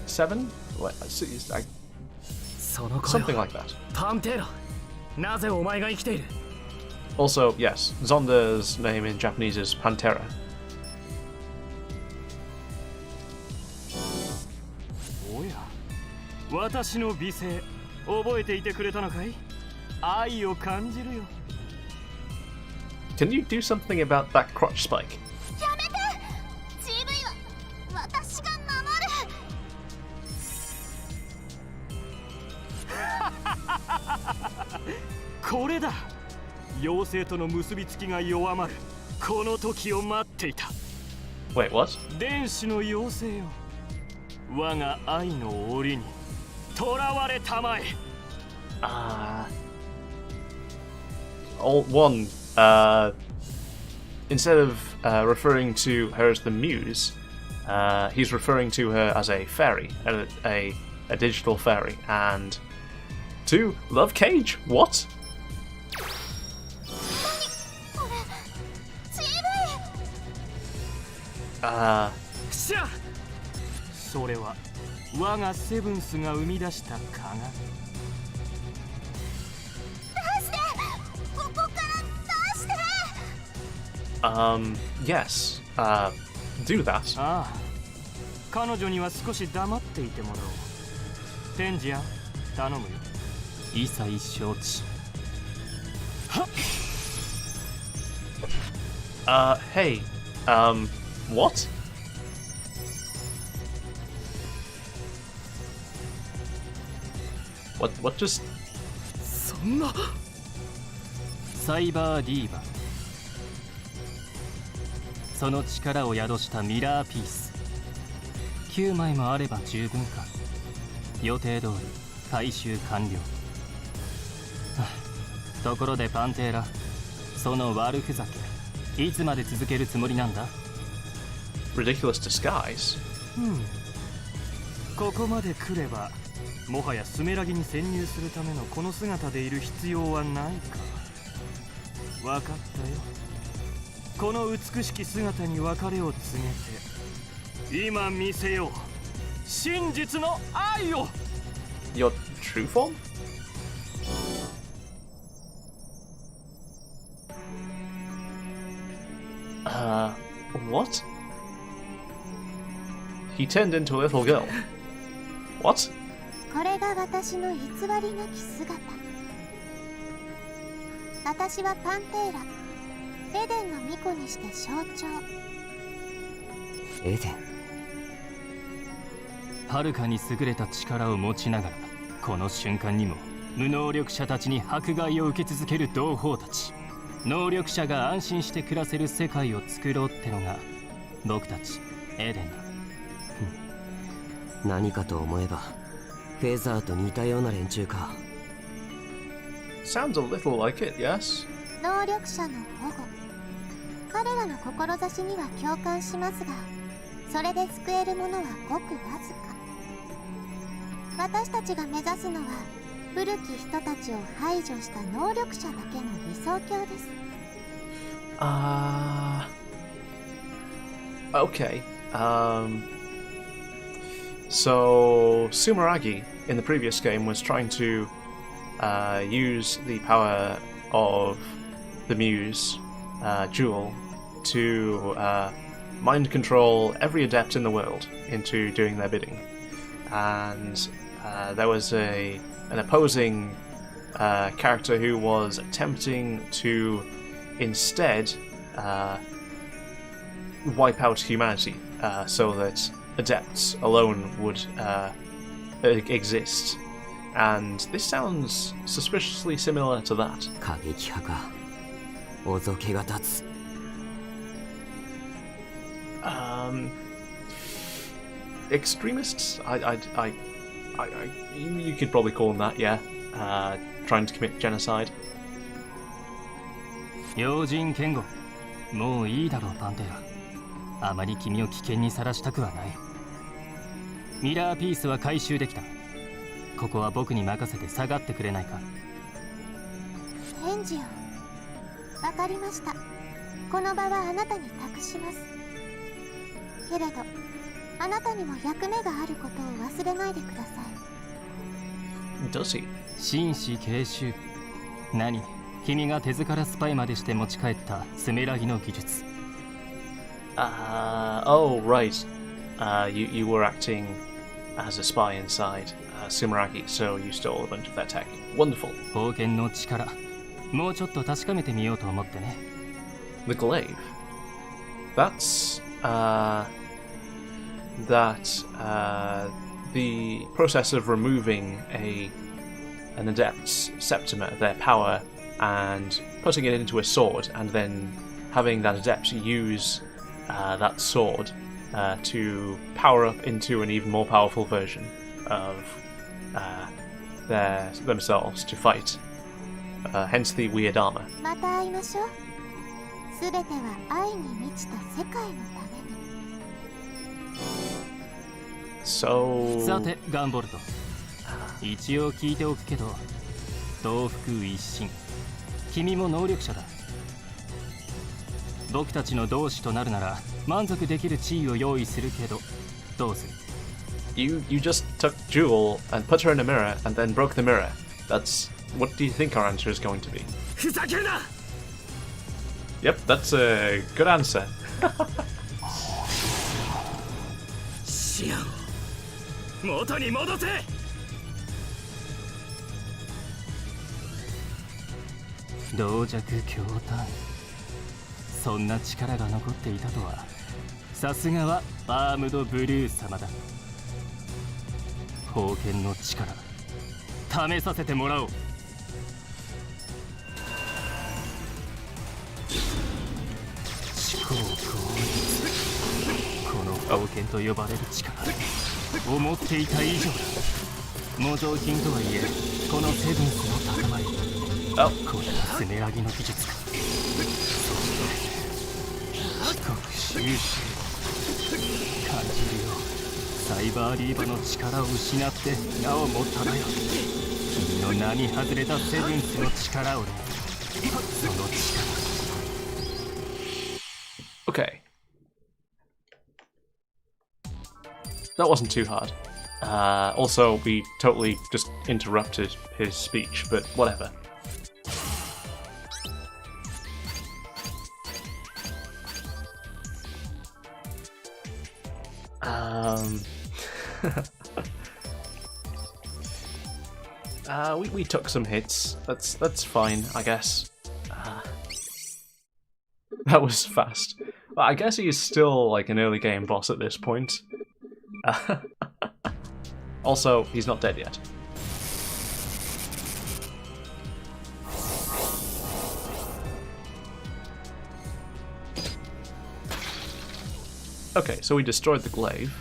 7? What? I, その子 something よ like that. パンテーラなぜお前が生きている Also, yes, Zonda's name in Japanese is Pantera. おや私の美声覚えていてくれたのかい愛を感じるよ。 Can you do something about that crotch spike? やめて GV は私が守る。これだ妖精との結びつきが弱まるこの時を待っていた。 Wait, what? 電子の妖精よ我が愛の檻に囚われたまえ。One, instead of referring to her as the Muse, he's referring to her as a fairy, a digital fairy. And two, Love Cage? What? これ GV。しゃそれは我がセブンスが生み出した鏡。出して Yes. Do that. ああ、彼女には少し黙っていてもらおう。天智や頼むよ。一切承知。Hey. What? What just... そんな。サイバーディーバー、その力を宿したミラーピース9枚もあれば十分か。予定通り回収完了。ところでパンテーラ、その悪ふざけいつまで続けるつもりなんだ？ ridiculous disguise? ここまで来ればもはやスメラギに潜入するためのこの姿でいる必要はないか。分かったよ。この美しき姿に別れを告げて今見せよう真実の愛を。 Your true form? What? He turned into a little girl. What? これが私の偽りなき姿。私はパンテーラ、エデンの巫女にして象徴。エデン。はるかに優れた力を持ちながらこの瞬間にも無能力者たちに迫害を受け続ける同胞たち。能力者が安心して暮らせる世界を作ろうってのが僕たちエデンだ。何かと思えばフェザーと似たような連中か。 Sounds a little like it, yes? 能力者の保護。彼らの志には共感しますが、それで救えるものはごくわずか。私たちが目指すのは古き人たちを排除した能力者だけの理想郷です。Okay. So Sumeragi in the previous game was trying to use the power of the Muse Jewel to mind control every adept in the world into doing their bidding, and there was an opposing character who was attempting to instead wipe out humanity so that adepts alone would exist. And this sounds suspiciously similar to that. 過激派か。おぞけが立つ。Extremists? You could probably call them that, yeah. Trying to commit genocide. 要人剣護、もういいだろうパンテラ。あまり君を危険にさらしたくはない。ミラーピースは回収できた。ここは僕に任せて下がってくれないか。返事を。わかりました。この場はあなたに託します。けれど、あなたにも役目があることを忘れないでください。Does he? 紳士継襲。何？君が手塚らスパイまでして持ち帰ったスメラギの技術。Oh, right. You were acting as a spy inside Sumeragi, so you stole a bunch of their tech. Wonderful. 宝剣の力、もうちょっと確かめてみようと思ってね。The glaive. That's the process of removing an adept's septimer, their power, and putting it into a sword, and then having that adept use that sword to power up into an even more powerful version of themselves to fight. Hence the weird armor. また会いましょう。すべては愛に満ちた世界のために。So... さてガンボルト、一応聞いておくけど、同福一心、君も能力者だ。僕たちの同志となるなら満足できる地位を用意するけど、どうする？ You just took Jewel and put her in a mirror and then broke the mirror. What do you think our answer is going to be? ふざけるな。Yep, that's a good answer. シアンを元に戻せ。同弱強胆、そんな力が残っていたとは。さすがはアームドブルー様だ。宝剣の力試させてもらおう。思考効率、この宝剣と呼ばれる力、思っていた以上だ。模造品とはいえこのセブンスの高まり、これがスネラギの技術か。そして帰国収集感じるよ。サイバーリーバの力を失って名を持っただよ。君の並外れたセブンスの力をね。その力。Okay. That wasn't too hard. Also, we totally just interrupted his speech, but whatever. We took some hits. That's fine, I guess. That was fast. Well, I guess he is still like an early game boss at this point. Also, he's not dead yet. Okay, so we destroyed the glaive.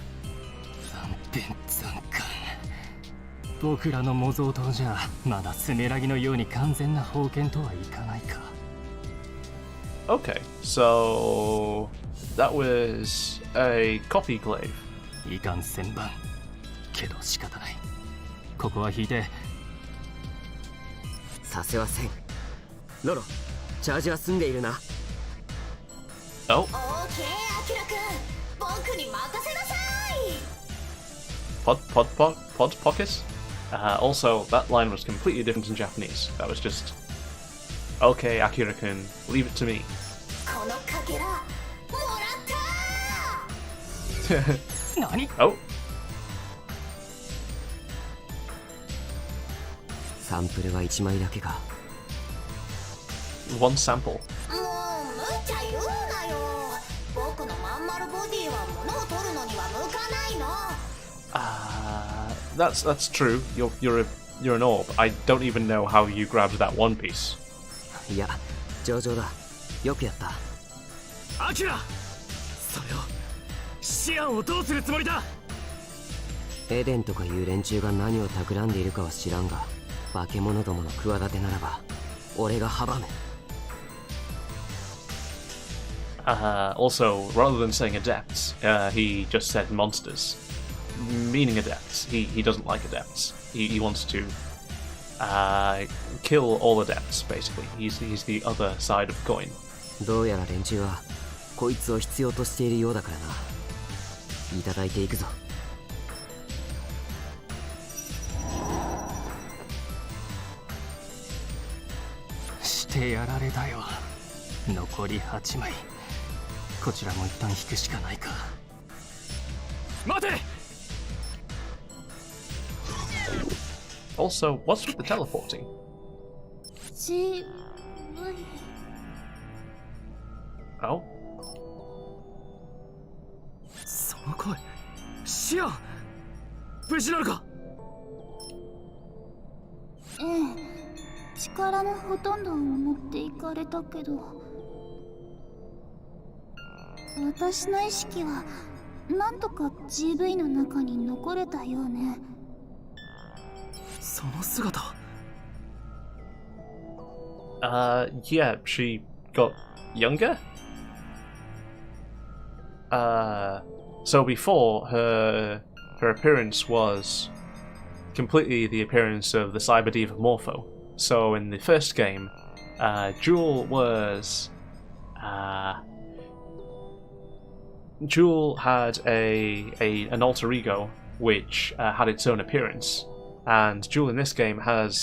僕らの模造刀じゃまだスネラギのように完全な宝剣とはいかないか。Okay, so that was a copy glaive. いかん千番。けど仕方ない。ここは引いて。させはせん。ロロ、チャージは済んでいるな。Oh. オーケー、アキラくん、僕に任せなさい。Pod pocket? Also, that line was completely different in Japanese. That was just, okay, Akira-kun, leave it to me. このかけら、もらった。何？ Oh. サンプルは1枚だけか。One sample. もう無茶言うなよ。僕のまん丸ボディは物を取るのには向かないの。That's true. You're an orb. I don't even know how you grabbed that one piece. いや、上々だ。よくやった。アキラ、それをシアンをどうするつもりだ。エデンとかいう連中が何を企んでいるかは知らんが、化け物どもの企てならば俺が阻む。Also, rather than saying adepts, he just said monsters, meaning adepts. He doesn't like adepts. He wants to kill all adepts, basically. He's the other side of the coin. どうやら連中はこいつを必要としているようだからな。いただいていくぞ。してやられたよ。残り8枚。こちらも一旦引くしかないか。待て。 Also, what's with the teleporting? Oh? その声、シアン、無事なのか。ええ、力のほとんどを持っていかれたけど、私の意識はなんとか GV の中に残れたようね。その姿。Yeah, she got younger? So before, her appearance was completely the appearance of the Cyber Diva Morpho. So in the first game, Jewel had an alter ego which had its own appearance, and Jewel in this game had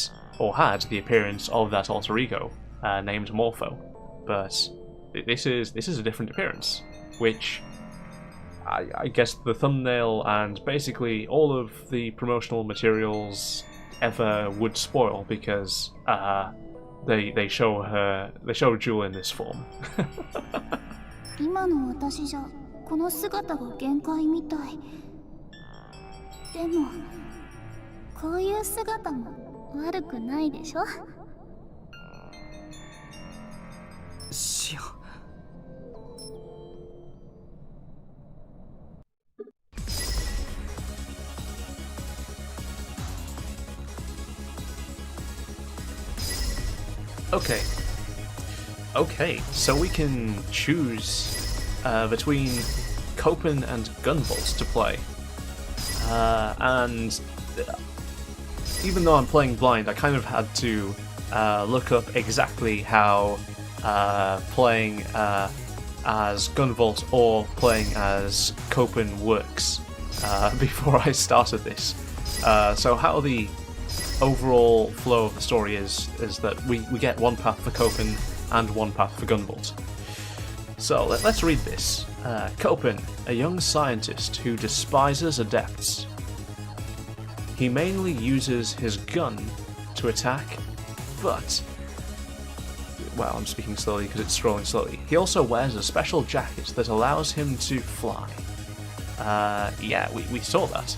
the appearance of that alter ego named Morpho. But this is a different appearance, which I guess the thumbnail and basically all of the promotional materials ever would spoil, because they show Jewel in this form. 今の私じゃこの姿が限界みたい。でもこういう姿も悪くないでしょ。シオン。Okay, so we can choose between Copen and Gunvolt to play. And even though I'm playing blind, I kind of had to look up exactly how playing as Gunvolt or playing as Copen works before I started this. So how the overall flow of the story is that we get one path for Copen and one path for Gunvolt. So let's read this. Copen, a young scientist who despises adepts. He mainly uses his gun to attack, but... well, I'm speaking slowly because it's scrolling slowly. He also wears a special jacket that allows him to fly. Yeah, we saw that.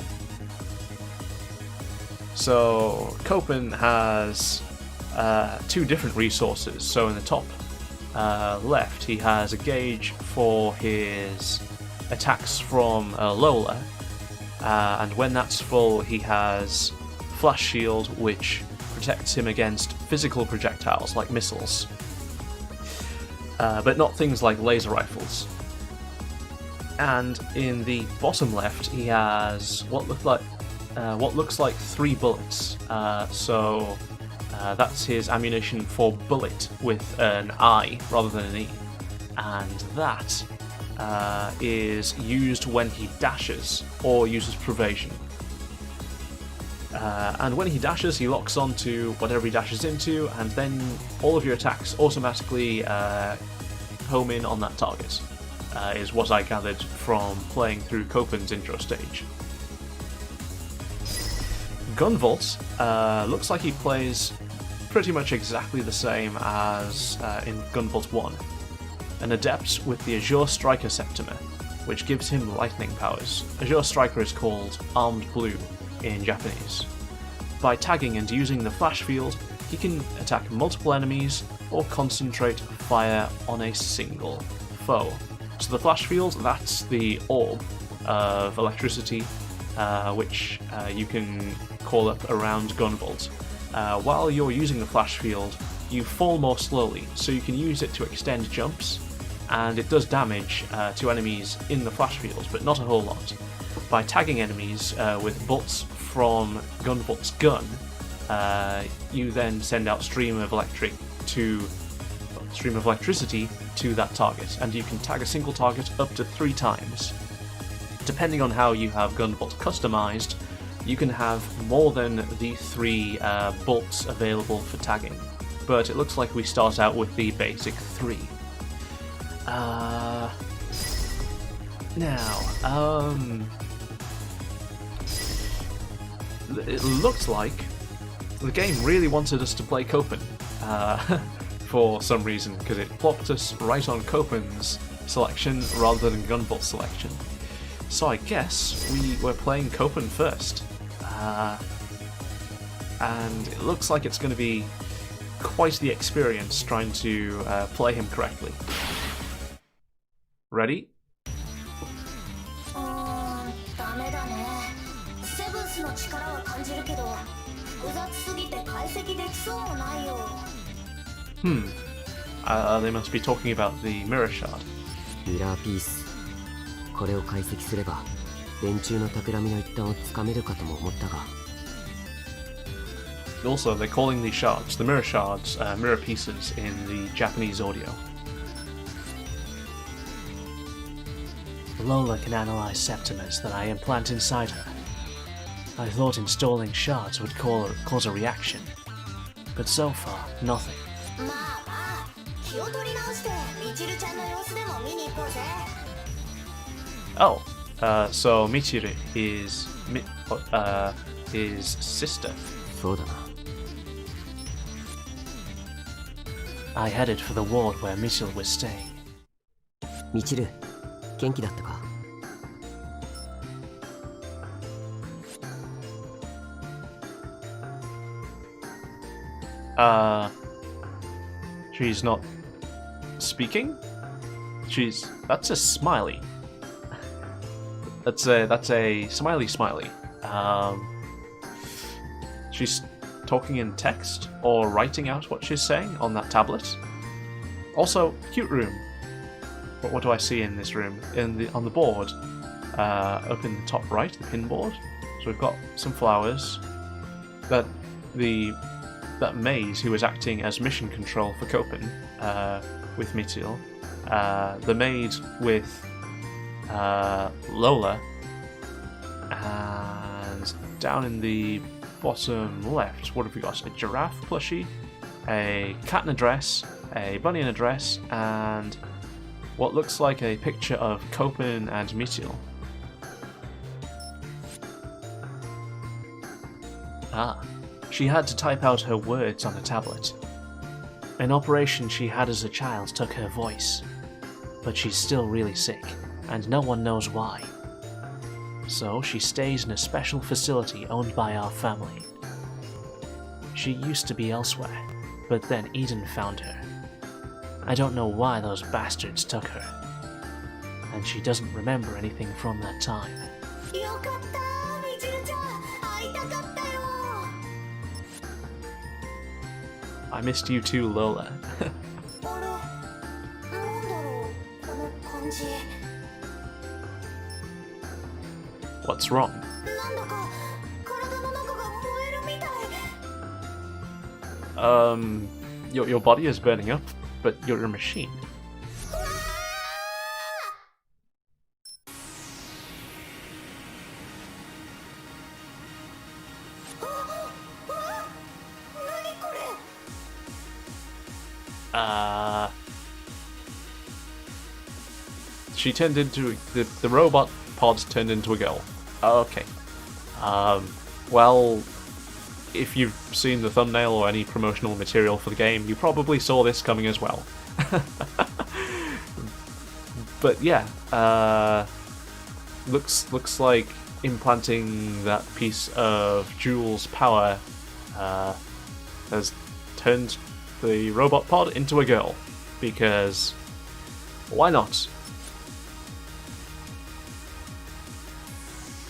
So, Copen has two different resources. So in the top left, he has a gauge for his attacks from Lola, and when that's full, he has Flash Shield, which protects him against physical projectiles like missiles, but not things like laser rifles. And in the bottom left, he has what looks like 3 bullets. So that's his ammunition for bullet with an I rather than an E, and that is used when he dashes or uses Pervasion. And when he dashes, he locks onto whatever he dashes into, and then all of your attacks automatically home in on that target, is what I gathered from playing through Copen's intro stage. Gunvolt looks like he plays pretty much exactly the same as in Gunvolt 1. An adept with the Azure Striker Septimer, which gives him lightning powers. Azure Striker is called Armed Blue in Japanese. By tagging and using the flash field, he can attack multiple enemies or concentrate fire on a single foe. So the flash field, that's the orb of electricity, which you can call up around Gunvolt. While you're using the flash field, you fall more slowly, so you can use it to extend jumps, and it does damage to enemies in the flash field, but not a whole lot. By tagging enemies with bolts from Gunvolt's gun, you then send out stream of electricity to that target, and you can tag a single target up to 3 times. Depending on how you have Gunvolt customized, you can have more than the 3 bolts available for tagging, but it looks like we start out with the basic 3. It looks like the game really wanted us to play Copen for some reason, because it plopped us right on Copen's selection rather than Gunvolt's selection. So I guess we were playing Copen first. And it looks like it's going to be quite the experience trying to play him correctly. Ready? They must be talking about the mirror shard. ミラーピース。これを解析すれば連中の企みの一端をつかめるかとも思ったが。 Also, they're calling these shards, the mirror shards, mirror pieces in the Japanese audio. Lola can analyze septimers that I implant inside her. I thought installing shards would cause a reaction, but so far, nothing. まあまあ、気を取り直してみちるちゃんの様子でも見に行こうぜ。 Oh, so Michiru is his sister. そうだな。 I headed for the ward where Mitchell was staying. みちる、元気だったか？ She's not speaking? That's a smiley. That's a smiley. She's talking in text or writing out what she's saying on that tablet. Also, cute room. What do I see in this room? On the board, up in the top right, the pin board. So we've got some flowers. That maid who was acting as mission control for Copen with Mitchell. The maid with Lola, and down in the bottom left, what have we got? A giraffe plushie, a cat in a dress, a bunny in a dress, and what looks like a picture of Copen and Mitchell. Ah, she had to type out her words on a tablet. An operation she had as a child took her voice, but she's still really sick, and no one knows why. So she stays in a special facility owned by our family. She used to be elsewhere, but then Eden found her. I don't know why those bastards took her, and she doesn't remember anything from that time. よかった、みちるちゃん、会いたかったよ。 I missed you too, Lola. あれ、なんだろう、この感じ。 What's wrong? なんだか体の中が燃えるみたい。Your body is burning up, but you're a machine. She turned into the robot pod turned into a girl. Okay. Well, if you've seen the thumbnail or any promotional material for the game, you probably saw this coming as well. But yeah, looks like implanting that piece of Jules' power has turned the robot pod into a girl, because why not?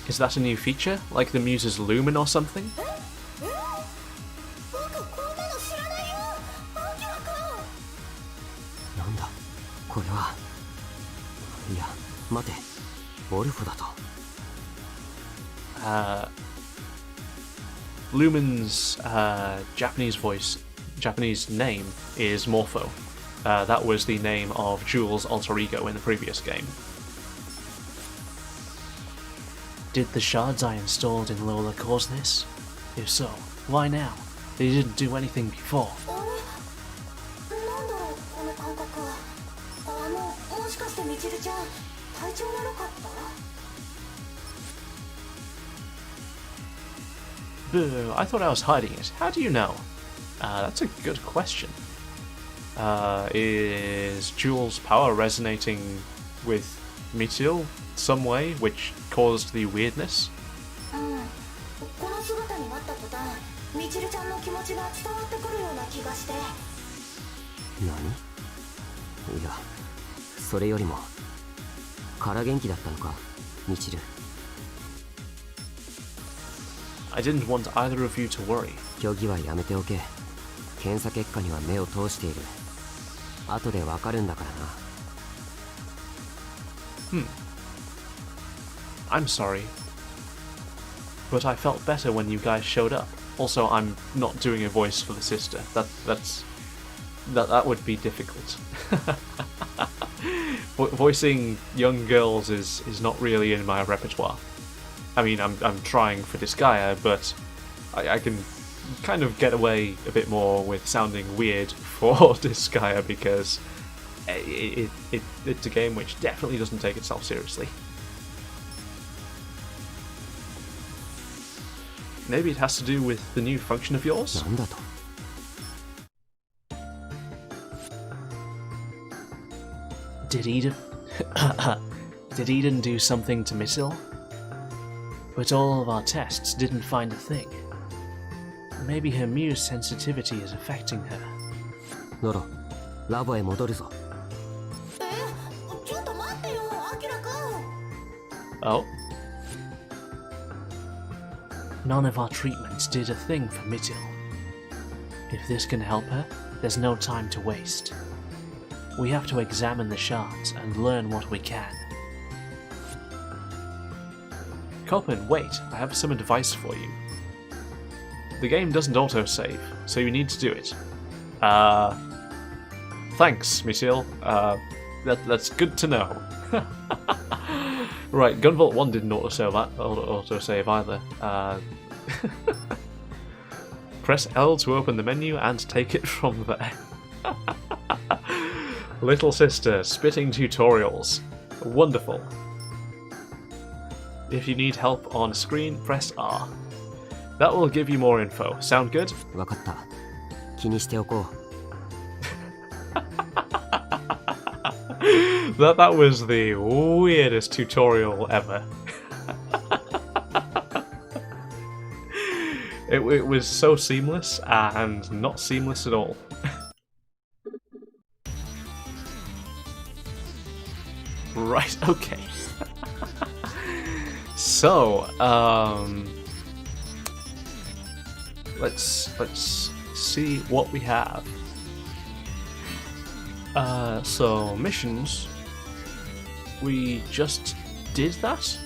Is that a new feature, like the Muse's Lumen or something? 僕こんなの知らないよ。アキラ君。なんだこれは。いや、待て。オルフだと。Lumen's Japanese name is Morpho. That was the name of Jules' alter ego in the previous game. Did the shards I installed in Lola cause this? If so, why now? They didn't do anything before. あれ、なんだろうこの感覚。もしかしてみちるちゃん、体調悪かった？ Boo, I thought I was hiding it. How do you know? That's a good question. Is Jules' power resonating with Mitchell some way, which caused the weirdness? この姿になった途端、みちるちゃんの気持ちが伝わってくるような気がして。何？いや、それよりもから元気だったのか、みちる。I didn't want either of you to worry. 虚偽はやめておけ。検査結果には目を通している。後でわかるんだからな。I'm sorry. But I felt better when you guys showed up. Also, I'm not doing a voice for the sister. That would be difficult. Voicing young girls is not really in my repertoire. I mean, I'm trying for Disgaea, but I can kind of get away a bit more with sounding weird for Disgaea because it's a game which definitely doesn't take itself seriously. Maybe it has to do with the new function of yours? Did Eden... Did Eden do something to Missil? But all of our tests didn't find a thing. Maybe her Muse sensitivity is affecting her. ノロ、ラボへ戻るぞ。ちょっと待ってよ、アキラくん。 Oh? None of our treatments did a thing for Mittil. If this can help her, there's no time to waste. We have to examine the shards and learn what we can. Copen, wait, I have some advice for you. The game doesn't autosave, so you need to do it. Thanks, Michelle. That's good to know. Right, Gunvolt 1 didn't autosave either. Press L to open the menu and take it from there. Little sister, spitting tutorials. Wonderful. If you need help on screen, press R. That will give you more info. Sound good? わかった。気にしておこう。That was the weirdest tutorial ever. It was so seamless and not seamless at all. Right, okay. So, let's see what we have. So missions, we just did that,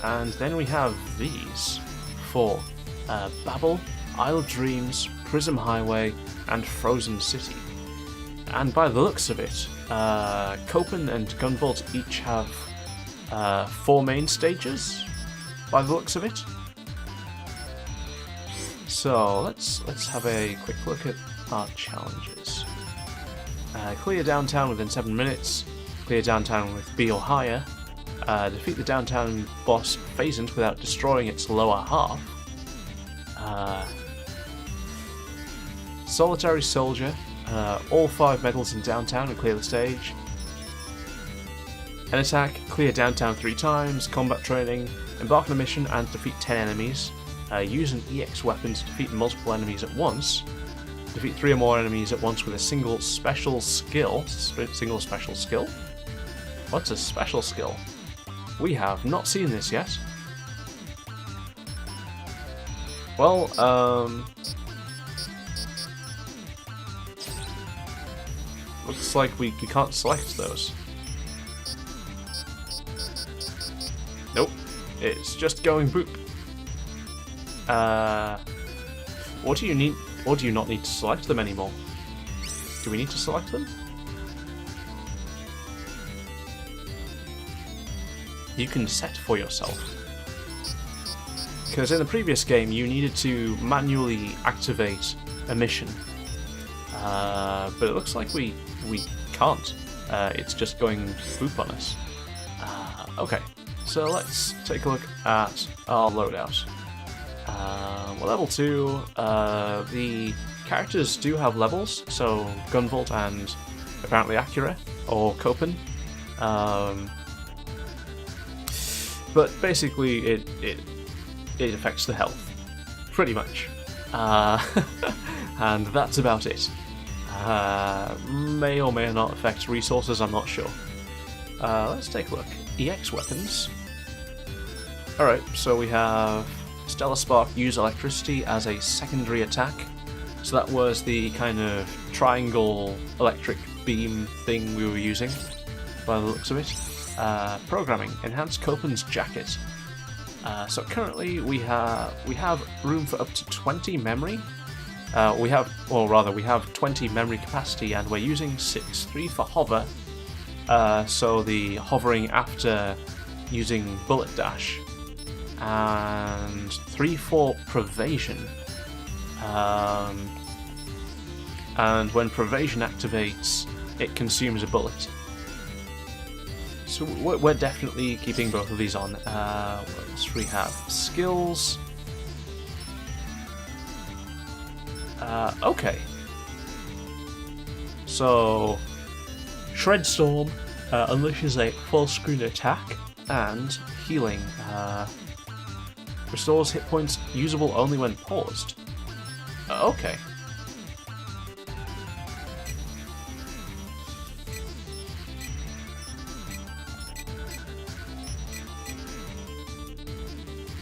and then we have these for Babel, Isle of Dreams, Prism Highway, and Frozen City. And by the looks of it, Copen and Gunvolt each have 4 main stages, by the looks of it. So let's have a quick look at our challenges. Clear downtown within 7 minutes, clear downtown with B or higher, defeat the downtown boss Phasant without destroying its lower half, Solitary Soldier, all 5 medals in downtown and clear the stage, an attack, clear downtown 3 times, combat training, embark on a mission and defeat 10 enemies, use an EX weapon to defeat multiple enemies at once, defeat 3 or more enemies at once with a single special skill. What's a special skill? We have not seen this yet. Well, looks like we can't select those. Nope, it's just going boop. What do you need? Or do you not need to select them anymore? Do we need to select them? You can set for yourself. Because in the previous game you needed to manually activate a mission. But it looks like we can't. It's just going boop on us. Okay, so let's take a look at our loadout. Well, level 2, the characters do have levels, so Gunvolt and apparently Acura, or Copen. But basically it affects the health, pretty much. And that's about it. May or may not affect resources, I'm not sure. Let's take a look. EX weapons. Alright, so we have Stellar Spark, use electricity as a secondary attack. So that was the kind of triangle electric beam thing we were using, by the looks of it. Programming, enhance Copen's jacket. So currently we have room for up to 20 memory. We have 20 memory capacity, and we're using 3 for hover. So the hovering after using bullet dash. And 3 for Pervasion. And when Pervasion activates, it consumes a bullet. So we're definitely keeping both of these on. What else do we have? Skills. Okay. So, Shred Storm unleashes a full screen attack and healing. Restores hit points usable only when paused. Okay.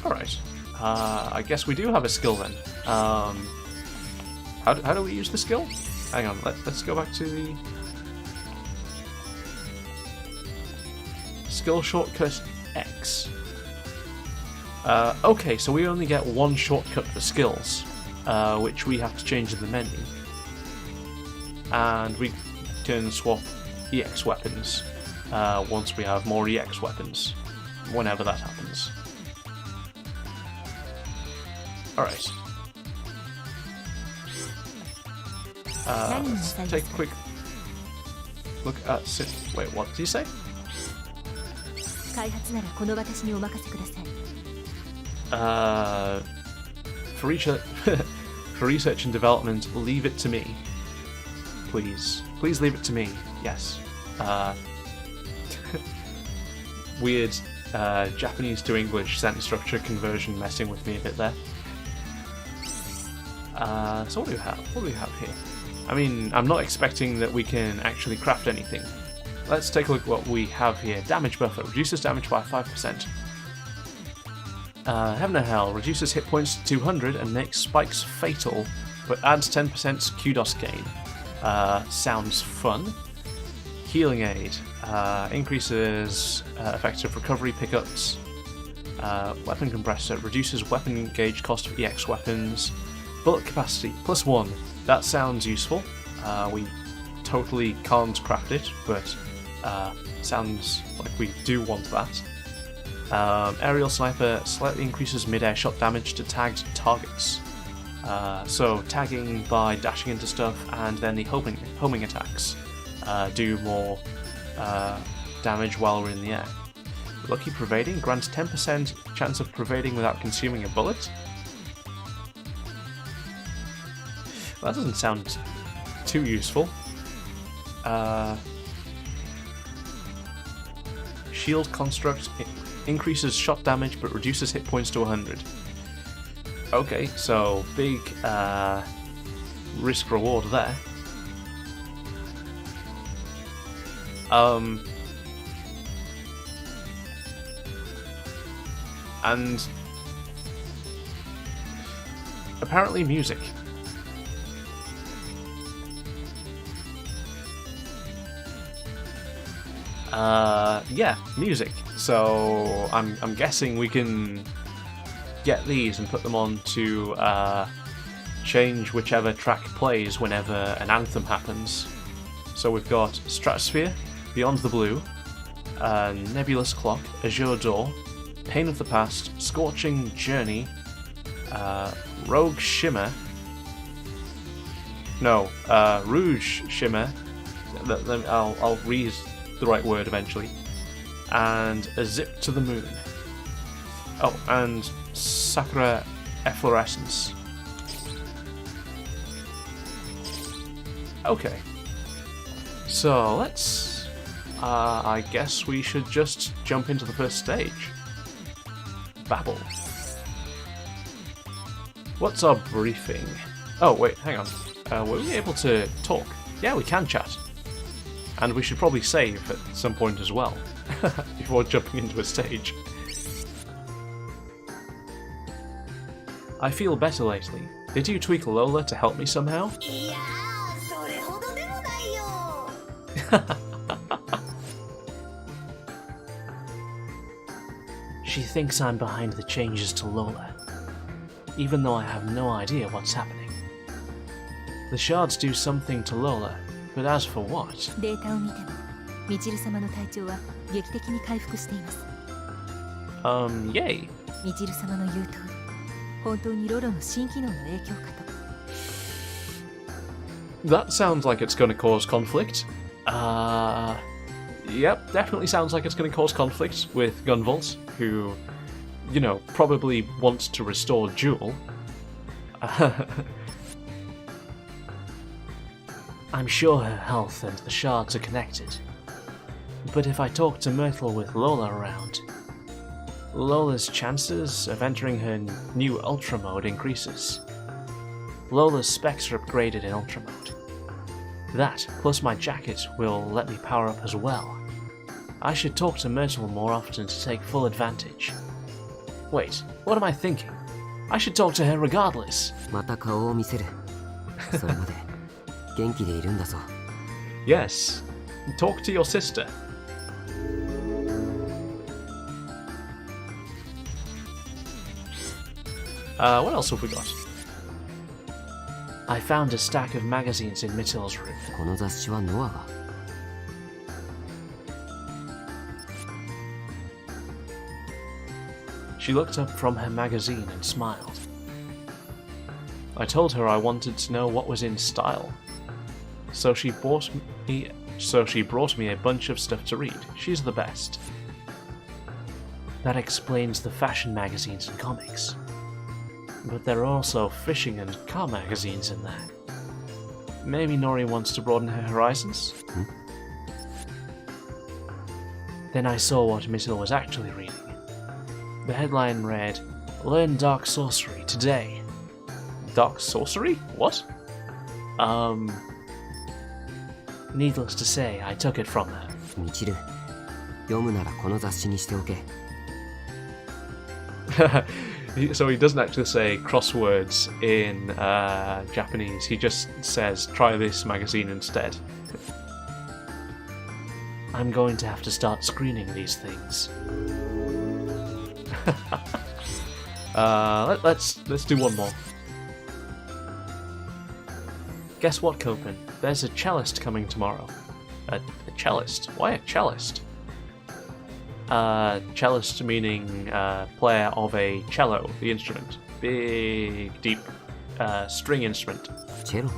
Alright. I guess we do have a skill then. How do we use the skill? Hang on, let's go back to the skill shortcut X. Okay, so we only get one shortcut for skills, which we have to change in the menu. And we can swap EX weapons once we have more EX weapons, whenever that happens. Alright. Let's take a quick look at... Wait, what did you say? For research and development, leave it to me. Please. Please leave it to me. Yes. Weird Japanese to English sentence structure conversion messing with me a bit there. So what do we have? What do we have here? I mean, I'm not expecting that we can actually craft anything. Let's take a look at what we have here. Damage buffer. Reduces damage by 5%. Heaven or Hell. Reduces hit points to 200 and makes spikes fatal, but adds 10% kudos gain. Sounds fun. Healing Aid. Increases effective recovery pickups. Weapon Compressor. Reduces weapon gauge cost of EX weapons. Bullet capacity, +1. That sounds useful. We totally can't craft it, but sounds like we do want that. Aerial Sniper slightly increases mid-air shot damage to tagged targets. So tagging by dashing into stuff, and then the homing attacks do more damage while we're in the air. Lucky Pervading grants 10% chance of pervading without consuming a bullet. That doesn't sound too useful. Shield Construct increases shot damage but reduces hit points to 100. Okay, so big risk reward there. And apparently music. Yeah, music. So I'm guessing we can get these and put them on to change whichever track plays whenever an anthem happens. So we've got Stratosphere, Beyond the Blue, Nebulous Clock, Azure Door, Pain of the Past, Scorching Journey, Rogue Shimmer. No, Rouge Shimmer. I'll read the right word eventually. And A Zip to the Moon. Oh, and Sakura Efflorescence. Okay. So let's... I guess we should just jump into the first stage. Babble. What's our briefing? Oh, wait, hang on. Were we able to talk? Yeah, we can chat. And we should probably save at some point as well, before jumping into a stage. I feel better lately. Did you tweak Lola to help me somehow? She thinks I'm behind the changes to Lola, even though I have no idea what's happening. The shards do something to Lola, but as for what? Yay! That sounds like it's going to cause conflict. Yep, definitely sounds like it's going to cause conflict with Gunvolt, who, you know, probably wants to restore Jewel. I'm sure her health and the shards are connected. But if I talk to Myrtle with Lola around, Lola's chances of entering her new Ultra mode increases. Lola's specs are upgraded in Ultra mode. That, plus my jacket, will let me power up as well. I should talk to Myrtle more often to take full advantage. Wait, what am I thinking? I should talk to her regardless. また顔を見せる。それまで元気でいるんだぞ。Yes, talk to your sister. What else have we got? I found a stack of magazines in Mittel's room. この雑誌はノアが。She looked up from her magazine and smiled. I told her I wanted to know what was in style. So she brought me a bunch of stuff to read. She's the best. That explains the fashion magazines and comics. But there are also fishing and car magazines in there. Maybe Nori wants to broaden her horizons? Then I saw what Mittel was actually reading. The headline read, "Learn Dark Sorcery today." Dark sorcery? What? Needless to say, I took it from her. みちる、読むならこの雑誌にしておけ。So he doesn't actually say crosswords in Japanese, he just says try this magazine instead. I'm going to have to start screening these things. Let's do one more. Guess what, Copen? There's a cellist coming tomorrow. A cellist? Why a cellist? Cellist meaning player of a cello, the instrument. Big, deep string instrument. Cello?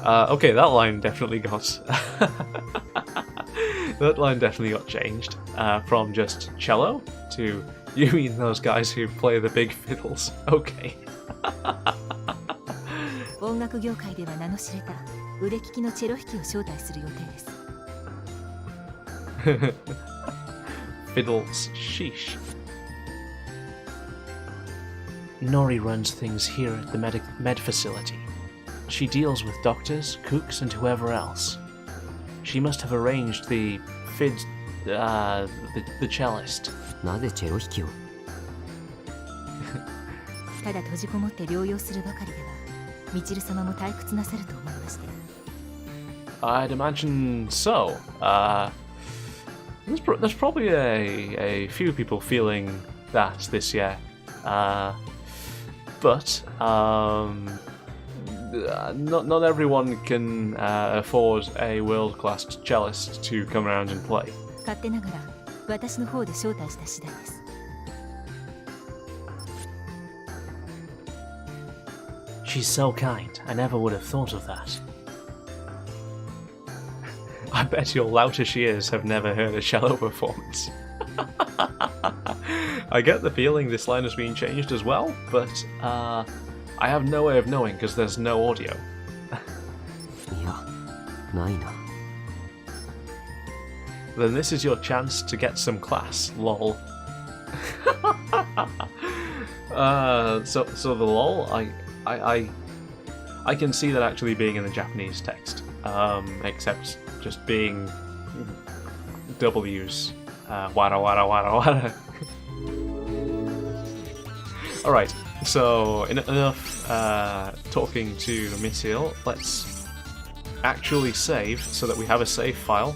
Okay, that line definitely got that line definitely got changed from just cello to you mean those guys who play the big fiddles. Okay. 音楽業界では名の知れた腕利きのチェロ弾きを招待する予定です。Fiddles, sheesh. Nori runs things here at the med facility. She deals with doctors, cooks, and whoever else. She must have arranged the cellist. なぜチェロ弾きを？ただ閉じこもって療養するばかりでは、みちる様も退屈なさると思いまして。I'd imagine so. There's probably a few people feeling that this year. But not everyone can afford a world-class cellist to come around and play. 勝手ながら私の方で招待した次第です。She's so kind. I never would have thought of that. I bet your loutish ears have never heard a cello performance. I get the feeling this line has been changed as well, but I have no way of knowing because there's no audio. いや、ないな。Then this is your chance to get some class, lol. So the lol, I can see that actually being in the Japanese text, except just being W's. Wara wara wara wara. Alright, so enough talking to Mittil. Let's actually save so that we have a save file.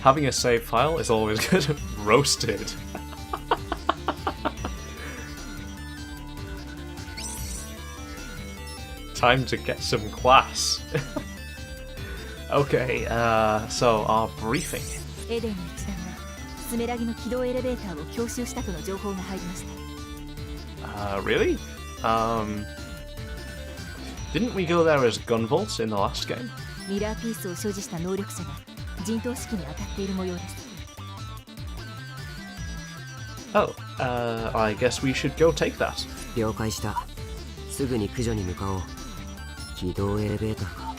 Having a save file is always good. Roasted. Time to get some class. Okay, so our briefing. エデンの一団がスメラギの軌道エレベーターを強襲したとの情報が入りました。Really? Didn't we go there as Gunvolt in the last game? ミラーピースを所持した能力者が陣頭指揮に当たっている模様です。 Oh, I guess we should go take that. 了解した。すぐに駆除に向かおう。軌道エレベーターか。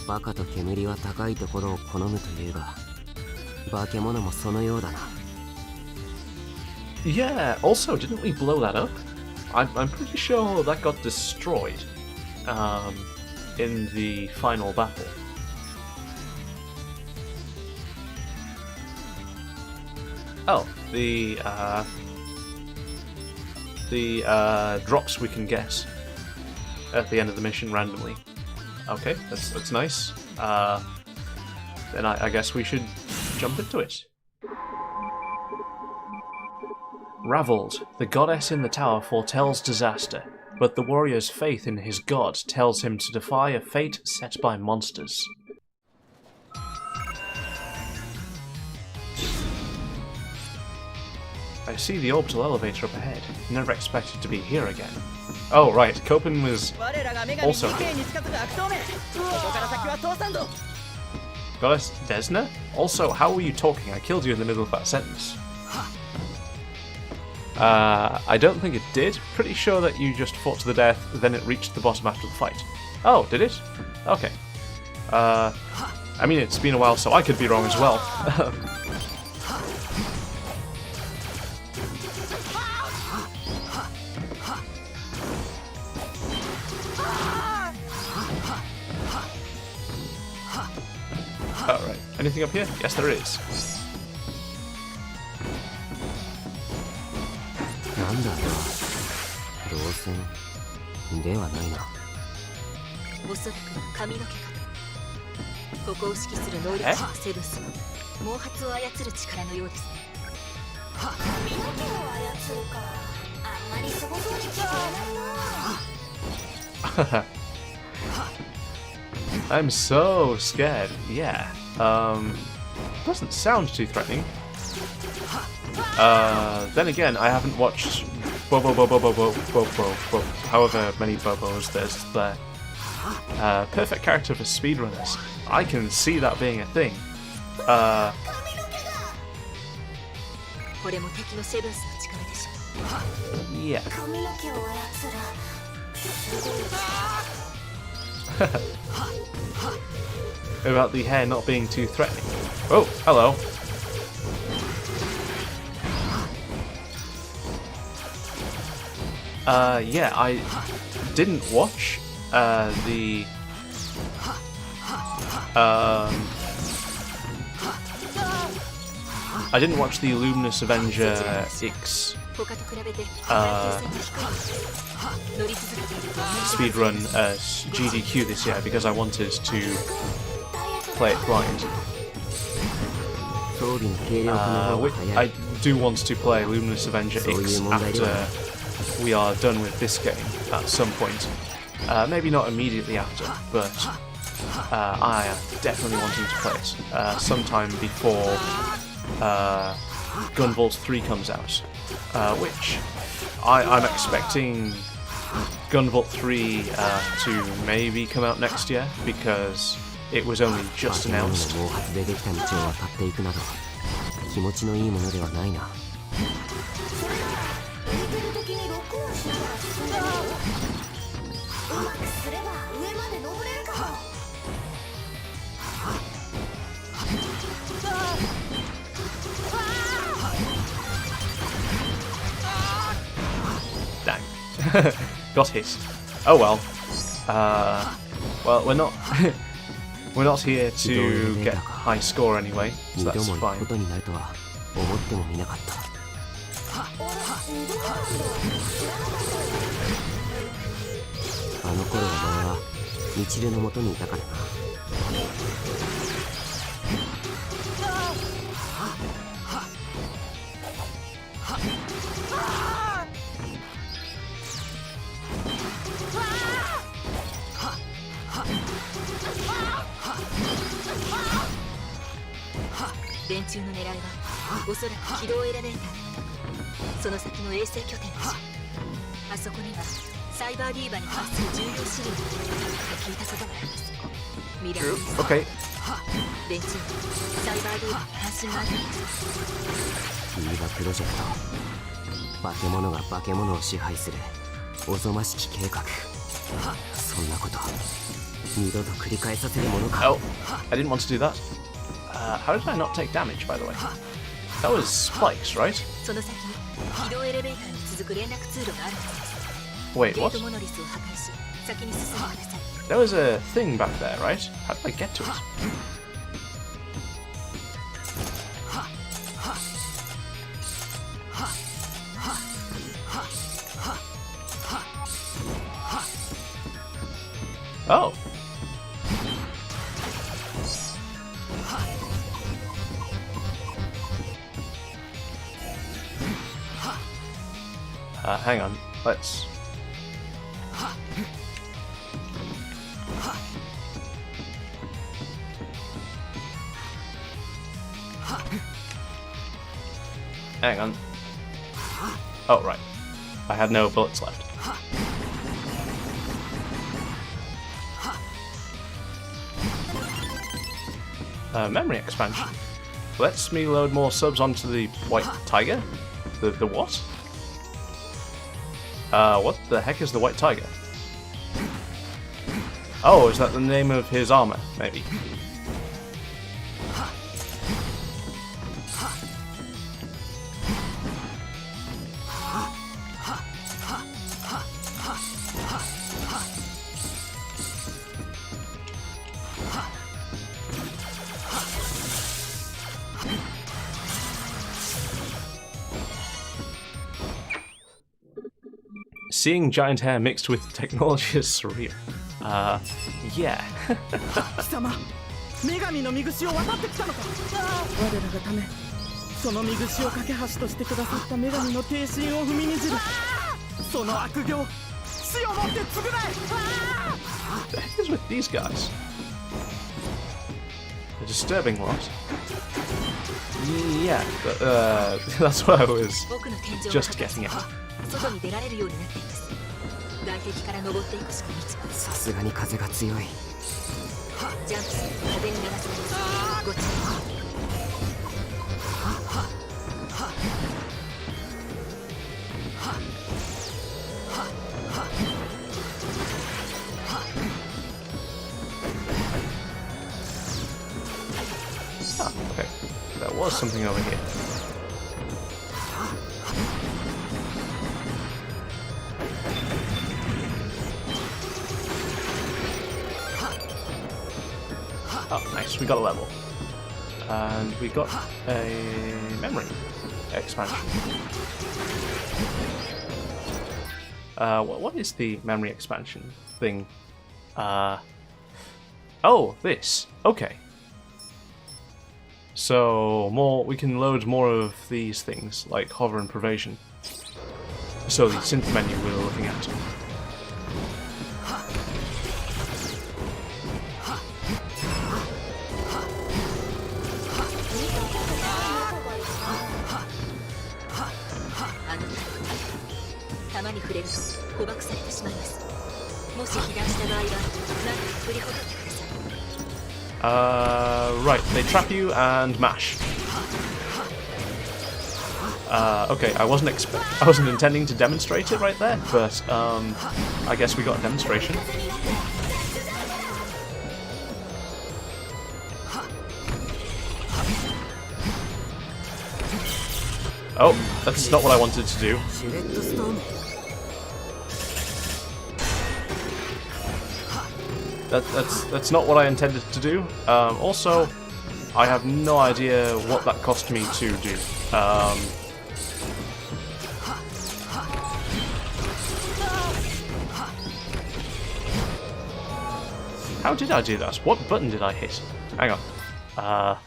バカと煙は高いところを好むというが、化け物もそのようだな。Yeah, also, didn't we blow that up? I'm pretty sure that got destroyed in the final battle. Oh, the drops we can get at the end of the mission randomly. Okay, that's nice. Then I guess we should jump into it. Ravelled, the goddess in the tower foretells disaster, but the warrior's faith in his god tells him to defy a fate set by monsters. I see the orbital elevator up ahead. Never expected to be here again. Oh right, Copen was also here. Goddess Desna? Also, how were you talking? I killed you in the middle of that sentence. I don't think it did. Pretty sure that you just fought to the death, then it reached the bottom after the fight. Oh, did it? Okay. I mean, it's been a while, so I could be wrong as well. Alright, anything up here? Yes, there is. なんだろう。動線ではないな。おそらく髪の毛かと。ここを指揮する能力者のセブンスの毛髪を操る力のようですね。髪の毛を操るか。あんまりすごそうに聞こえないな。I'm so scared. Yeah. Doesn't sound too threatening. Then again, I haven't watched however many Bobos there's there. Perfect character for speedrunners. I can see that being a thing. これも敵のセブンスの力でしょう。Yeah. 髪の毛を操る。すごい。About the hair not being too threatening. Oh, hello. Yeah, I didn't watch the I didn't watch the Luminous Avenger X speedrun GDQ this year because I wanted to play it blind. I do want to play Luminous Avenger X after we are done with this game at some point. Maybe not immediately after, but I am definitely wanting to play it sometime before Gunvolt 3 comes out, which I'm expecting Gunvolt 3 to maybe come out next year because it was only just announced. 気持ちのいいものではないな。うまくすれば上まで登れるかも。Dang. Got hit. Oh well. Well, we're not we're not here to get high score anyway, so that's fine. ことになるとは思ってもみなかった。あの頃お前はミチルの元にいたからな。連中の狙いはおそらく軌道エレベーター。その先の衛星拠点でしょう。あそこにはサイバーディーバに関する重要資料が聞いたことがあります。ミラー Okay. 連中サイバーディーバに関心があるんです。ディーバプロジェクト、化け物が化け物を支配するおぞましき計画。そんなこと二度と繰り返させるものか。 Oh, I didn't want to do that. How did I not take damage, by the way? That was spikes, right? その先に移動エレベーターに続く連絡通路があるはずです。 Wait, ゲー what? トモノリスを破壊し先に進んでください。 There was a thing back there, right? How did I get to it? Oh. Hang on. Let's. Hang on. Oh, right. I had no bullets left. Memory expansion. Lets me load more subs onto the white tiger? The what? What the heck is the white tiger? Oh, is that the name of his armor? Maybe. Seeing giant hair mixed with technology is surreal. Yeah. 貴様、女神の身串を渡ってきたのか。我らがため、その身串を架け橋としてくださった女神の挺身を踏みにじる。その悪行、死をもって償え。 What the heck is with these guys? A disturbing lot. Yeah, but, that's what I was 僕の天井を just 破壊す getting れ at. ば外に出られるようになっています。外壁から登っていくしか道は。さすがに風が強い。ジャンプすると風に流されます。ご注意。 Ah, okay. There was something over here. Oh, nice. We got a level. And we got a memory expansion. What is the memory expansion thing? Oh, this. Okay. So we can load more of these things, like hover and pervasion. So the synth menu we were looking at. Right, they trap you and mash. Okay, I wasn't intending to demonstrate it right there, but I guess we got a demonstration. Oh, that's not what I wanted to do. That's not what I intended to do. Also, I have no idea what that cost me to do. How did I do that? What button did I hit? Hang on.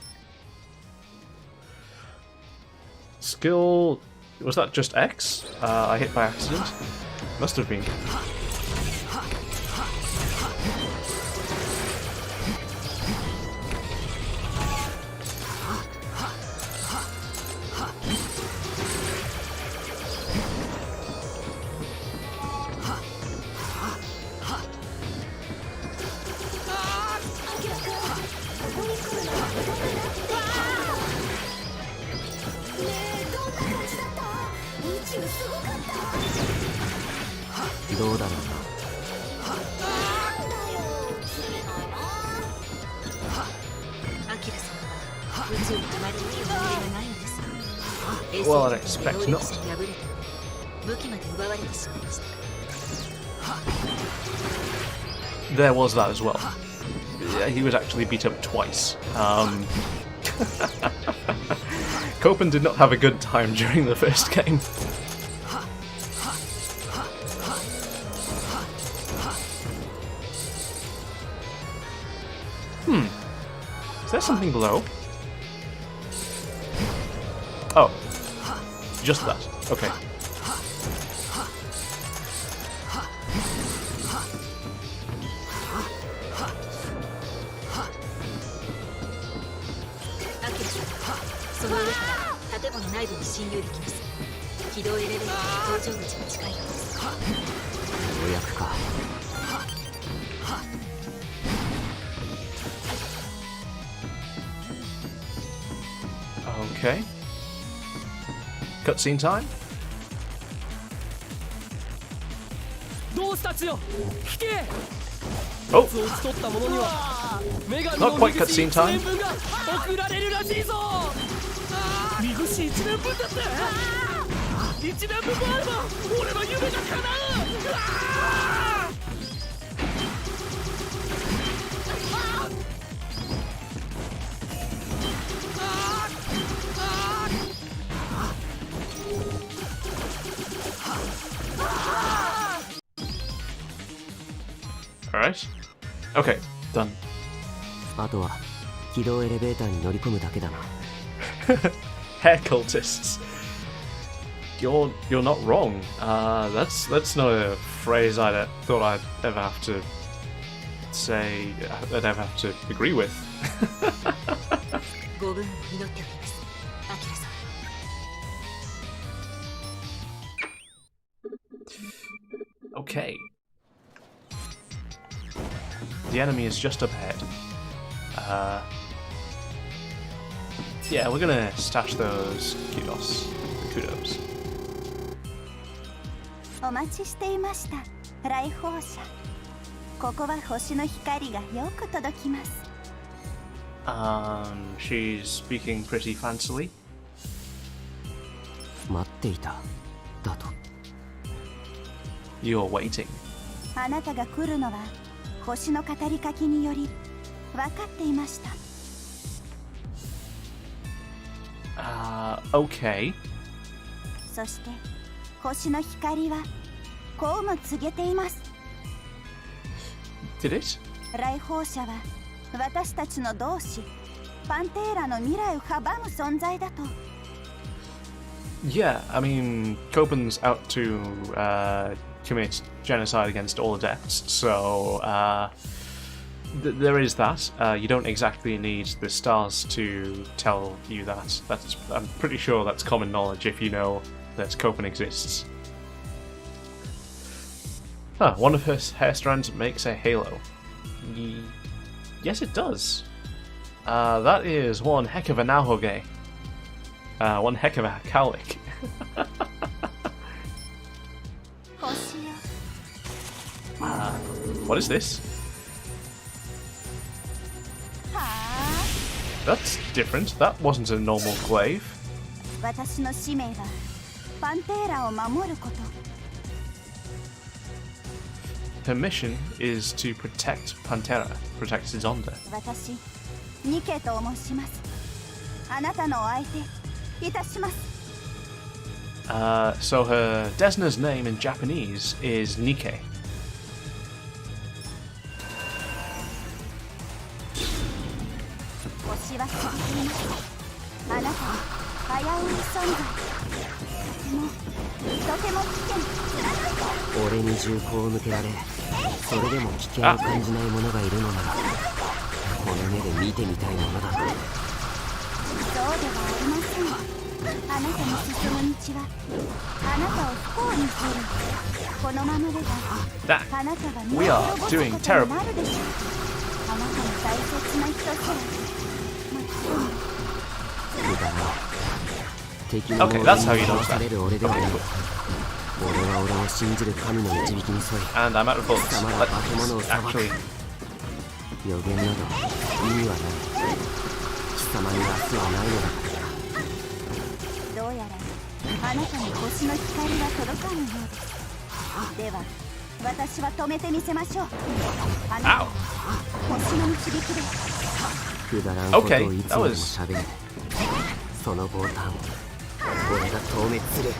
Skill... Was that just X? I hit by accident? Must have been. もんな。アキラさんは宇宙にあまりいい思い出がないのですが、Well, I expect 能力 not. 者に敗れて武器まで奪われてしまいました。 There was that as well. Yeah, he was actually beat up twice. Copen did not have a good time during the first game. Is there something below? Oh. Just that. Okay. Akira さん、その上から建物内部に侵入できます。起動エレベーターの搭乗口が近いようです。ようやくか。Okay. Cutscene time? どうしたちよ、聞け。 Oh, を打ち取った者には女神 not の quite 身串 cutscene 1 time. 年分が送られるらしいぞ。身串1年分だって。1年分もあれば俺の夢が叶う。Alright. Okay, done. あとは起動エレベーターに乗り込むだけだな。Hair cultists. You're not wrong. That's not a phrase I thought I'd ever have to say. I'd ever have to agree with. ご分を祈っております、アキラさん。 Okay. The enemy is just up ahead. Yeah, we're gonna stash those kudos. Kudos. お待ちしていました、来訪者。ここは星の光がよく届きます。She's speaking pretty fancily. 待っていた。だと。You're waiting. あなたが来るのは星の語りかけにより分かっていました。Okay. そして星の光はこうも告げています。 Did it? 来訪者は私たちの同志パンテーラの未来を阻む存在だと。 Yeah, I mean, Copen's out to commit genocide against all adepts, so there is that. You don't exactly need the stars to tell you that. I'm pretty sure that's common knowledge if you know that Copen exists. One of her hair strands makes a halo. Yes, it does. That is one heck of a Nahoge. One heck of a cowlick. What is this? That's different. That wasn't a normal glaive. 私の使命はパンテーラを守ること。 Her mission is to protect Pantera, protect Zonda. 私、ニケと申します。あなたのお相手いたします。 So her Desna's name in Japanese is Nike. 星は続いています。あなたは危うい存在。とても危険。俺に銃口を向けられ、それでも危険を感じない者がいるのなら、この目で見てみたいものだ。そうではありません。あなたの進む道はあなたを不幸にする。このままではあなたが身を滅ぼすことになるでしょう。あなたの大切な人すら。くだらない。敵の Okay, that's how you know される俺ではない。And I'm out of bullets. Let's actually. 予言など意味はない。貴様に明日はないのだ。どうやらあなたに星の光が届かぬようです。では私は止めてみせましょう。あなたは星の導きで。くだらんことをいつまでもしゃべる。そのボタン俺が消滅する。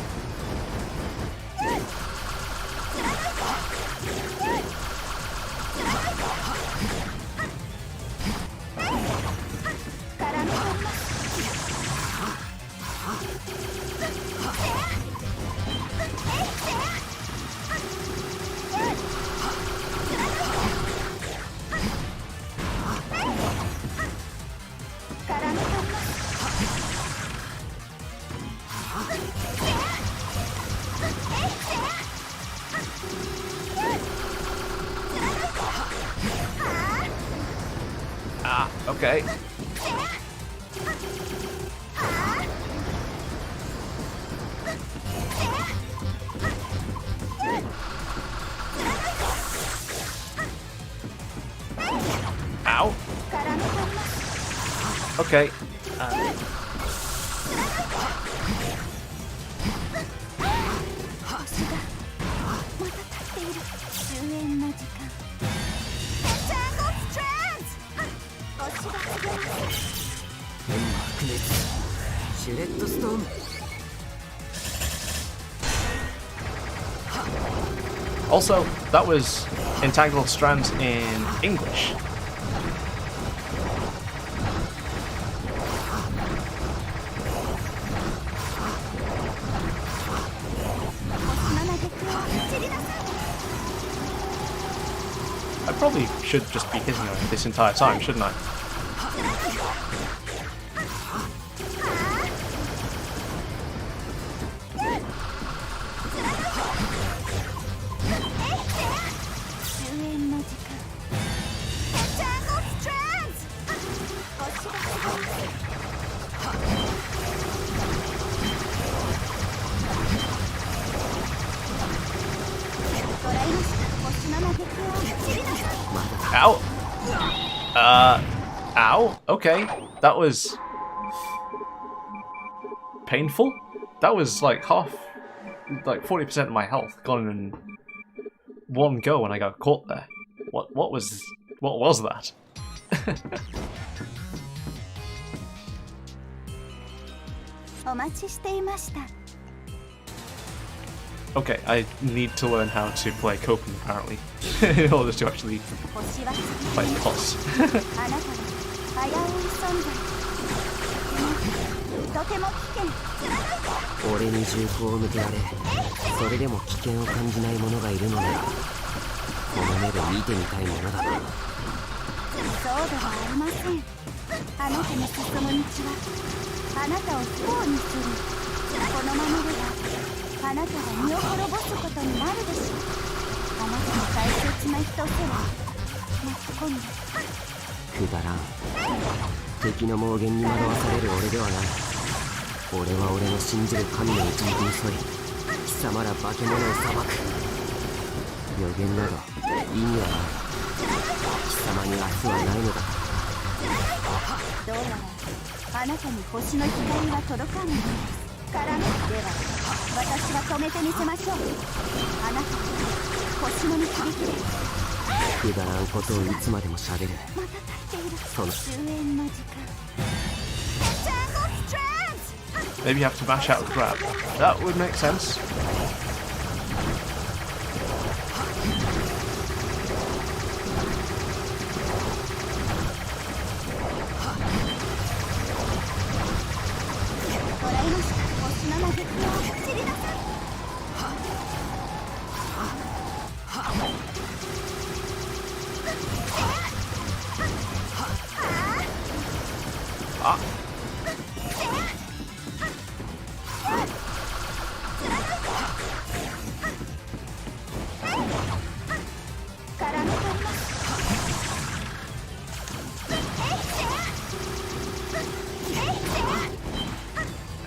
Okay. Ow. Okay. Also, that was Entangled Strands in English. I probably should just be hitting her this entire time, shouldn't I? Ow! Ow? Okay. That was painful. That was like 40% of my health gone in one go when I got caught there. What was that? Okay, I need to learn how to play coping apparently in order to actually fight the boss. 俺に銃口を向けられ、それでも危険を感じない者がいるのなら、この目で見てみたいものだな。そうではありません。あなたに進む道はあなたを不幸にする。このままではあなたが身を滅ぼすことになるでしょう。あなたの大切な一つを巻き込んで。くだらん。敵の妄言に惑わされる俺ではない。俺は俺の信じる神の導きに沿い、貴様ら化け物を裁く。予言など意味はない。貴様に明日はないのだ。どうやらあなたに星の光は届かぬのです。からでは私は止めてみせましょう。あなたは星の導きで。くだらんことをいつまでもしゃべる。また立っている。その終焉の時間。Maybe you have to mash out the grab. That would make sense. Ah.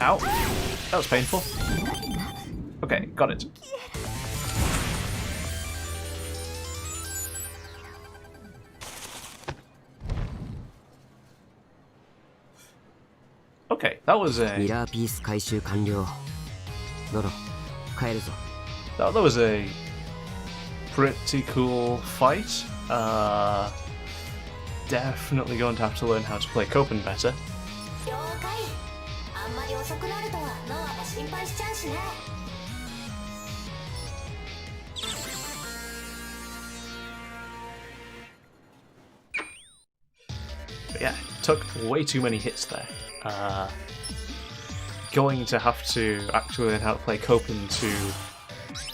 Ow. That was painful. Okay, got it. Okay, that was ミ a ラーピース回収完了。ロロ、帰るぞ。that was a pretty cool fight. Definitely going to have to learn how to play Copen better. 了解。あんまり遅くなるとノアも心配しちゃうしね。But yeah, took way too many hits there. Going to have to actually learn how to play Copen to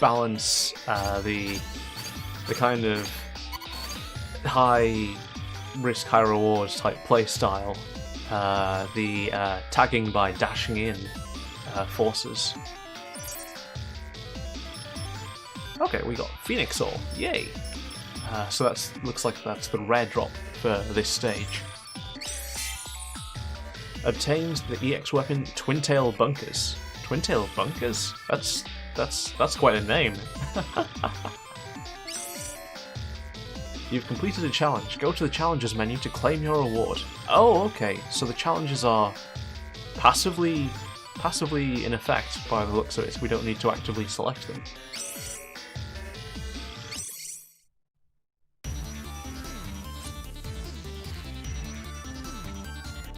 balance the kind of high risk, high reward type play style, the tagging by dashing in forces. Okay, we got Phoenix Soul, yay! So that's looks like that's the rare drop for this stage. Obtained the EX weapon Twin Tail Bunkers. Twin Tail Bunkers? That's quite a name. You've completed a challenge. Go to the challenges menu to claim your reward. Oh, okay. So the challenges are passively in effect by the looks of it. We don't need to actively select them.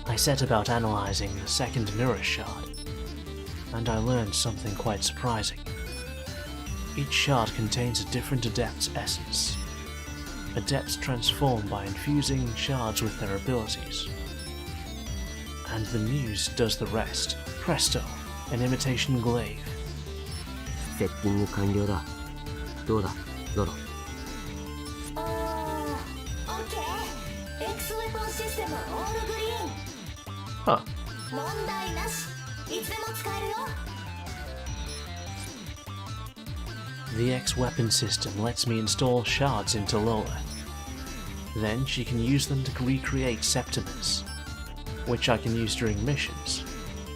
I set about analyzing the second mirror shard, and I learned something quite surprising. Each shard contains a different adept's essence. Adepts transform by infusing shards with their abilities. And the muse does the rest. Presto, an imitation glaive. セッティング完了だ。どうだ、ロロ。オッケー。X ウェポンシステムオールグリーン。 Huh. 問題なし。いつでも使えるよ。 The X weapon system lets me install shards into Lola. Then she can use them to recreate Septimus, which I can use during missions.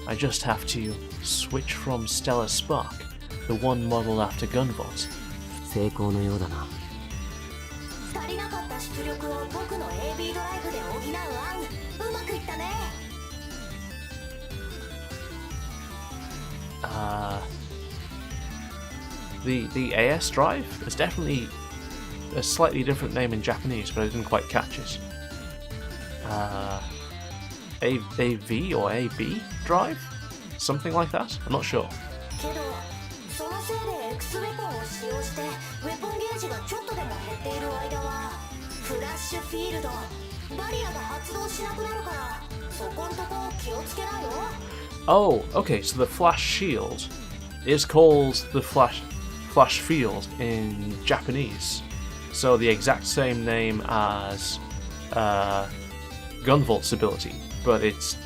I just have to switch from Stellar Spark, the one modeled after Gunvolt. 成功のようだな。足りなかった出力を僕の AB ドライブで補う案。うまくいったね。 The AS drive is definitely a slightly different name in Japanese, but I didn't quite catch it. AV or AB drive? Something like that? I'm not sure. けどそのせいで X ウェポンを使用してウェポンゲージがちょっとでも減っている間はフラッシュフィールドバリアが発動しなくなるからそこんとこ気をつけなよ。 Oh, okay, so the flash shield is called the flash field in Japanese. So the exact same name as Gunvolt's ability, but it's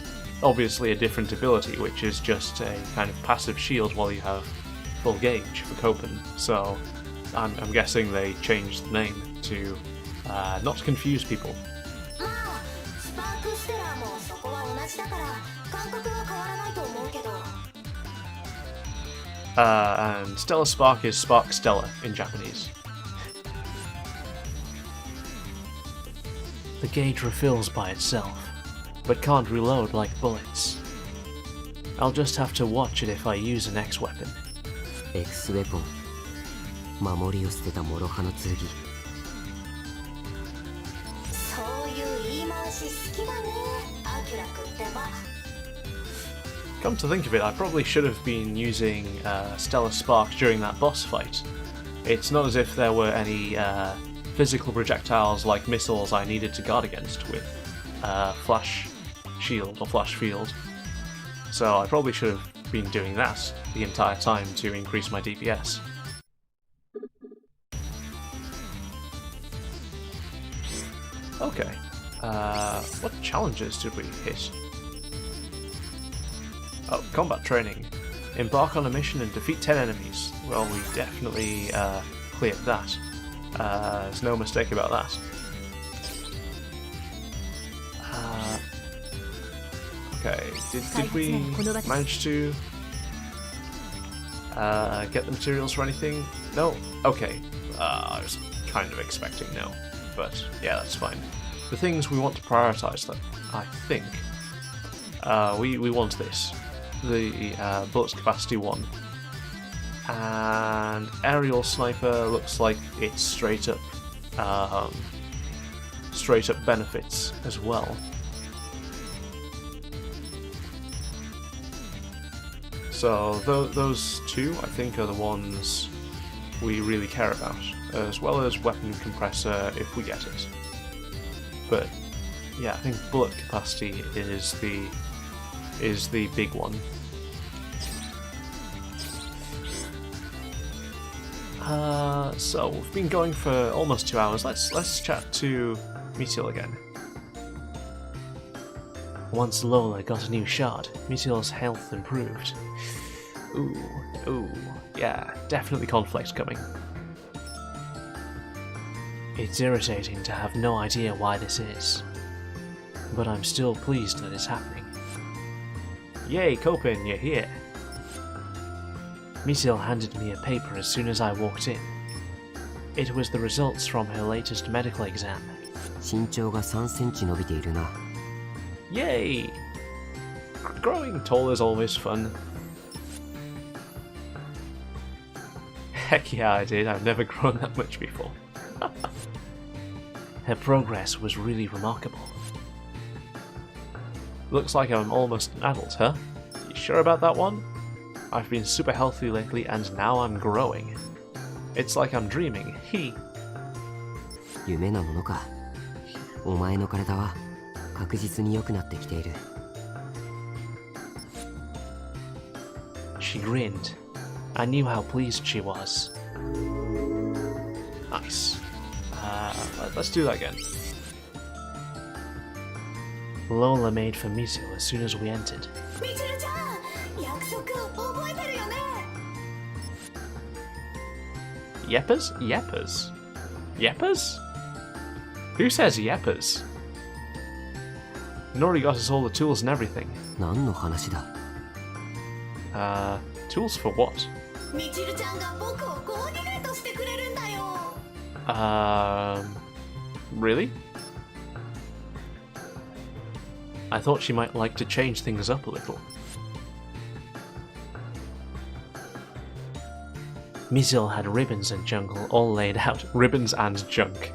obviously a different ability, which is just a kind of passive shield while you have full gauge for Copen. So I'm guessing they changed the name to not confuse people. まあスパークステラーもそこは同じだから感覚は変わらないと思うけど。 And Stellar Spark is Spark Stella in Japanese. The gauge refills by itself, but can't reload like bullets. I'll just have to watch it if I use an X weapon. X ウェポン。守りを捨てた諸刃の剣。そういう言い回し好きだね。アキュラ君ってば。 Come to think of it, I probably should have been using Stellar Spark during that boss fight. It's not as if there were any physical projectiles like missiles I needed to guard against with Flash Shield or Flash Field. So I probably should have been doing that the entire time to increase my DPS. Okay, what challenges did we hit? Oh, combat training. Embark on a mission and defeat 10 enemies. Well, we definitely cleared that. There's no mistake about that. Okay, did we manage to get the materials for anything? No? Okay. I was kind of expecting no. But yeah, that's fine. The things we want to prioritize, then, I think. We want this, the bullets capacity 1. And aerial sniper looks like it's straight up benefits as well. So those two, I think, are the ones we really care about, as well as weapon compressor if we get it. But yeah, I think bullet capacity is the big one. So we've been going for almost 2 hours. Let's chat to Meteor again. Once Lola got a new shard, Meteor's health improved. Ooh, yeah, definitely conflict coming. It's irritating to have no idea why this is, but I'm still pleased that it's happening. Yay, Copin, you're here. Meteor handed me a paper as soon as I walked in. It was the results from her latest medical exam. 身長が3センチ伸びているな。 Yay! Growing tall is always fun. Heck yeah, I did. I've never grown that much before. Her progress was really remarkable. Looks like I'm almost an adult, huh? You sure about that one? I've been super healthy lately and now I'm growing. It's like I'm dreaming. 夢なものか。お前の体は確実に良くなってきている。 She grinned. I knew how pleased she was. Nice. Let's do that again. Lola made for Meteor as soon as we entered. みちるちゃん、約束覚えてるよね。 Yeppers? Yeppers? Yeppers? Who says yeppers? Nori got us all the tools and everything. 何の話だ。 Tools for what? みちるちゃんが僕をコーディネートしてくれるんだよ。Really? I thought she might like to change things up a little. Meteor had ribbons and junk all laid out. Ribbons and junk.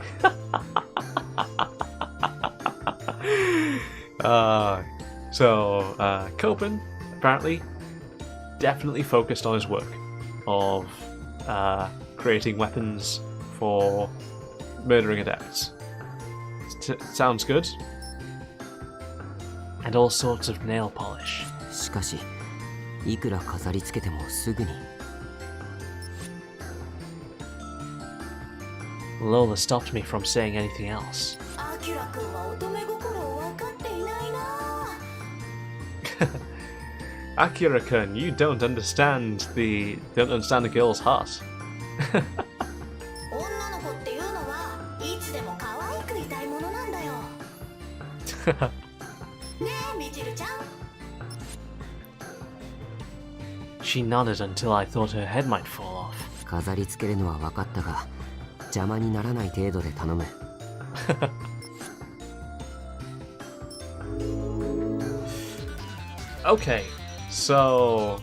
Copen, apparently, definitely focused on his work of creating weapons for murdering adepts. Sounds good. And all sorts of nail polish. しかし、いくら飾り付けてもすぐに。 Lola stopped me from saying anything else. アキラ君は乙女心を分かっていないな。Akira-kun, you don't understand the girl's heart. 女の子っていうのはいつでも可愛くいたいものなんだよ。ねえ、みちるちゃん。 She nodded until I thought her head might fall off. 飾り付けるのは分かったが、邪魔にならない程度で頼む。Okay, so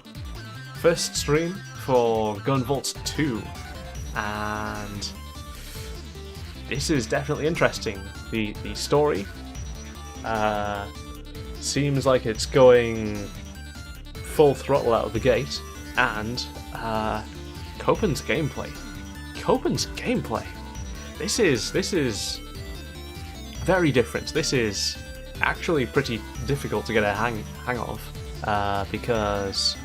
first stream for Gunvolt 2, and this is definitely interesting. The story seems like it's going full throttle out of the gate, and Copen's gameplay. This is very different. This is actually pretty difficult to get a hang of, because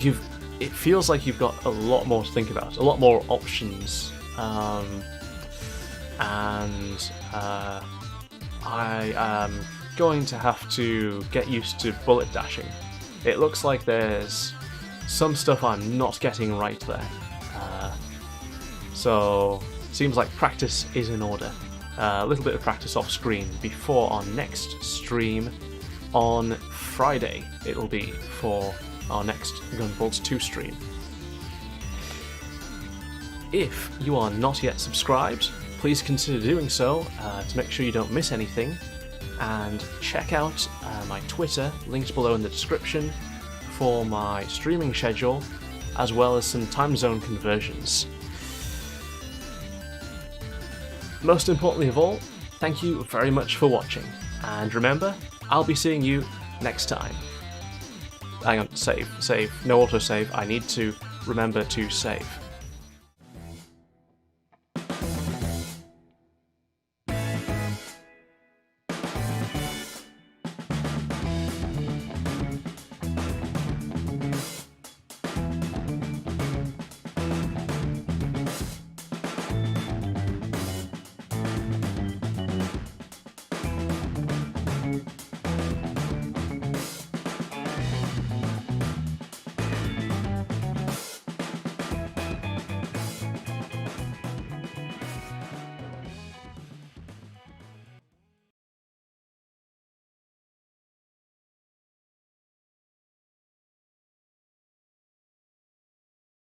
it feels like you've got a lot more to think about, a lot more options, and I am going to have to get used to bullet dashing. It looks like there's some stuff I'm not getting right there, so seems like practice is in order. A little bit of practice off screen before our next stream on Friday. It'll be for our next Gunvolt 2 stream. If you are not yet subscribed, please consider doing so to make sure you don't miss anything. and check out my Twitter, linked below in the description, for my streaming schedule, as well as some time zone conversions. Most importantly of all, thank you very much for watching, and remember, I'll be seeing you next time. Hang on, save, no autosave, I need to remember to save.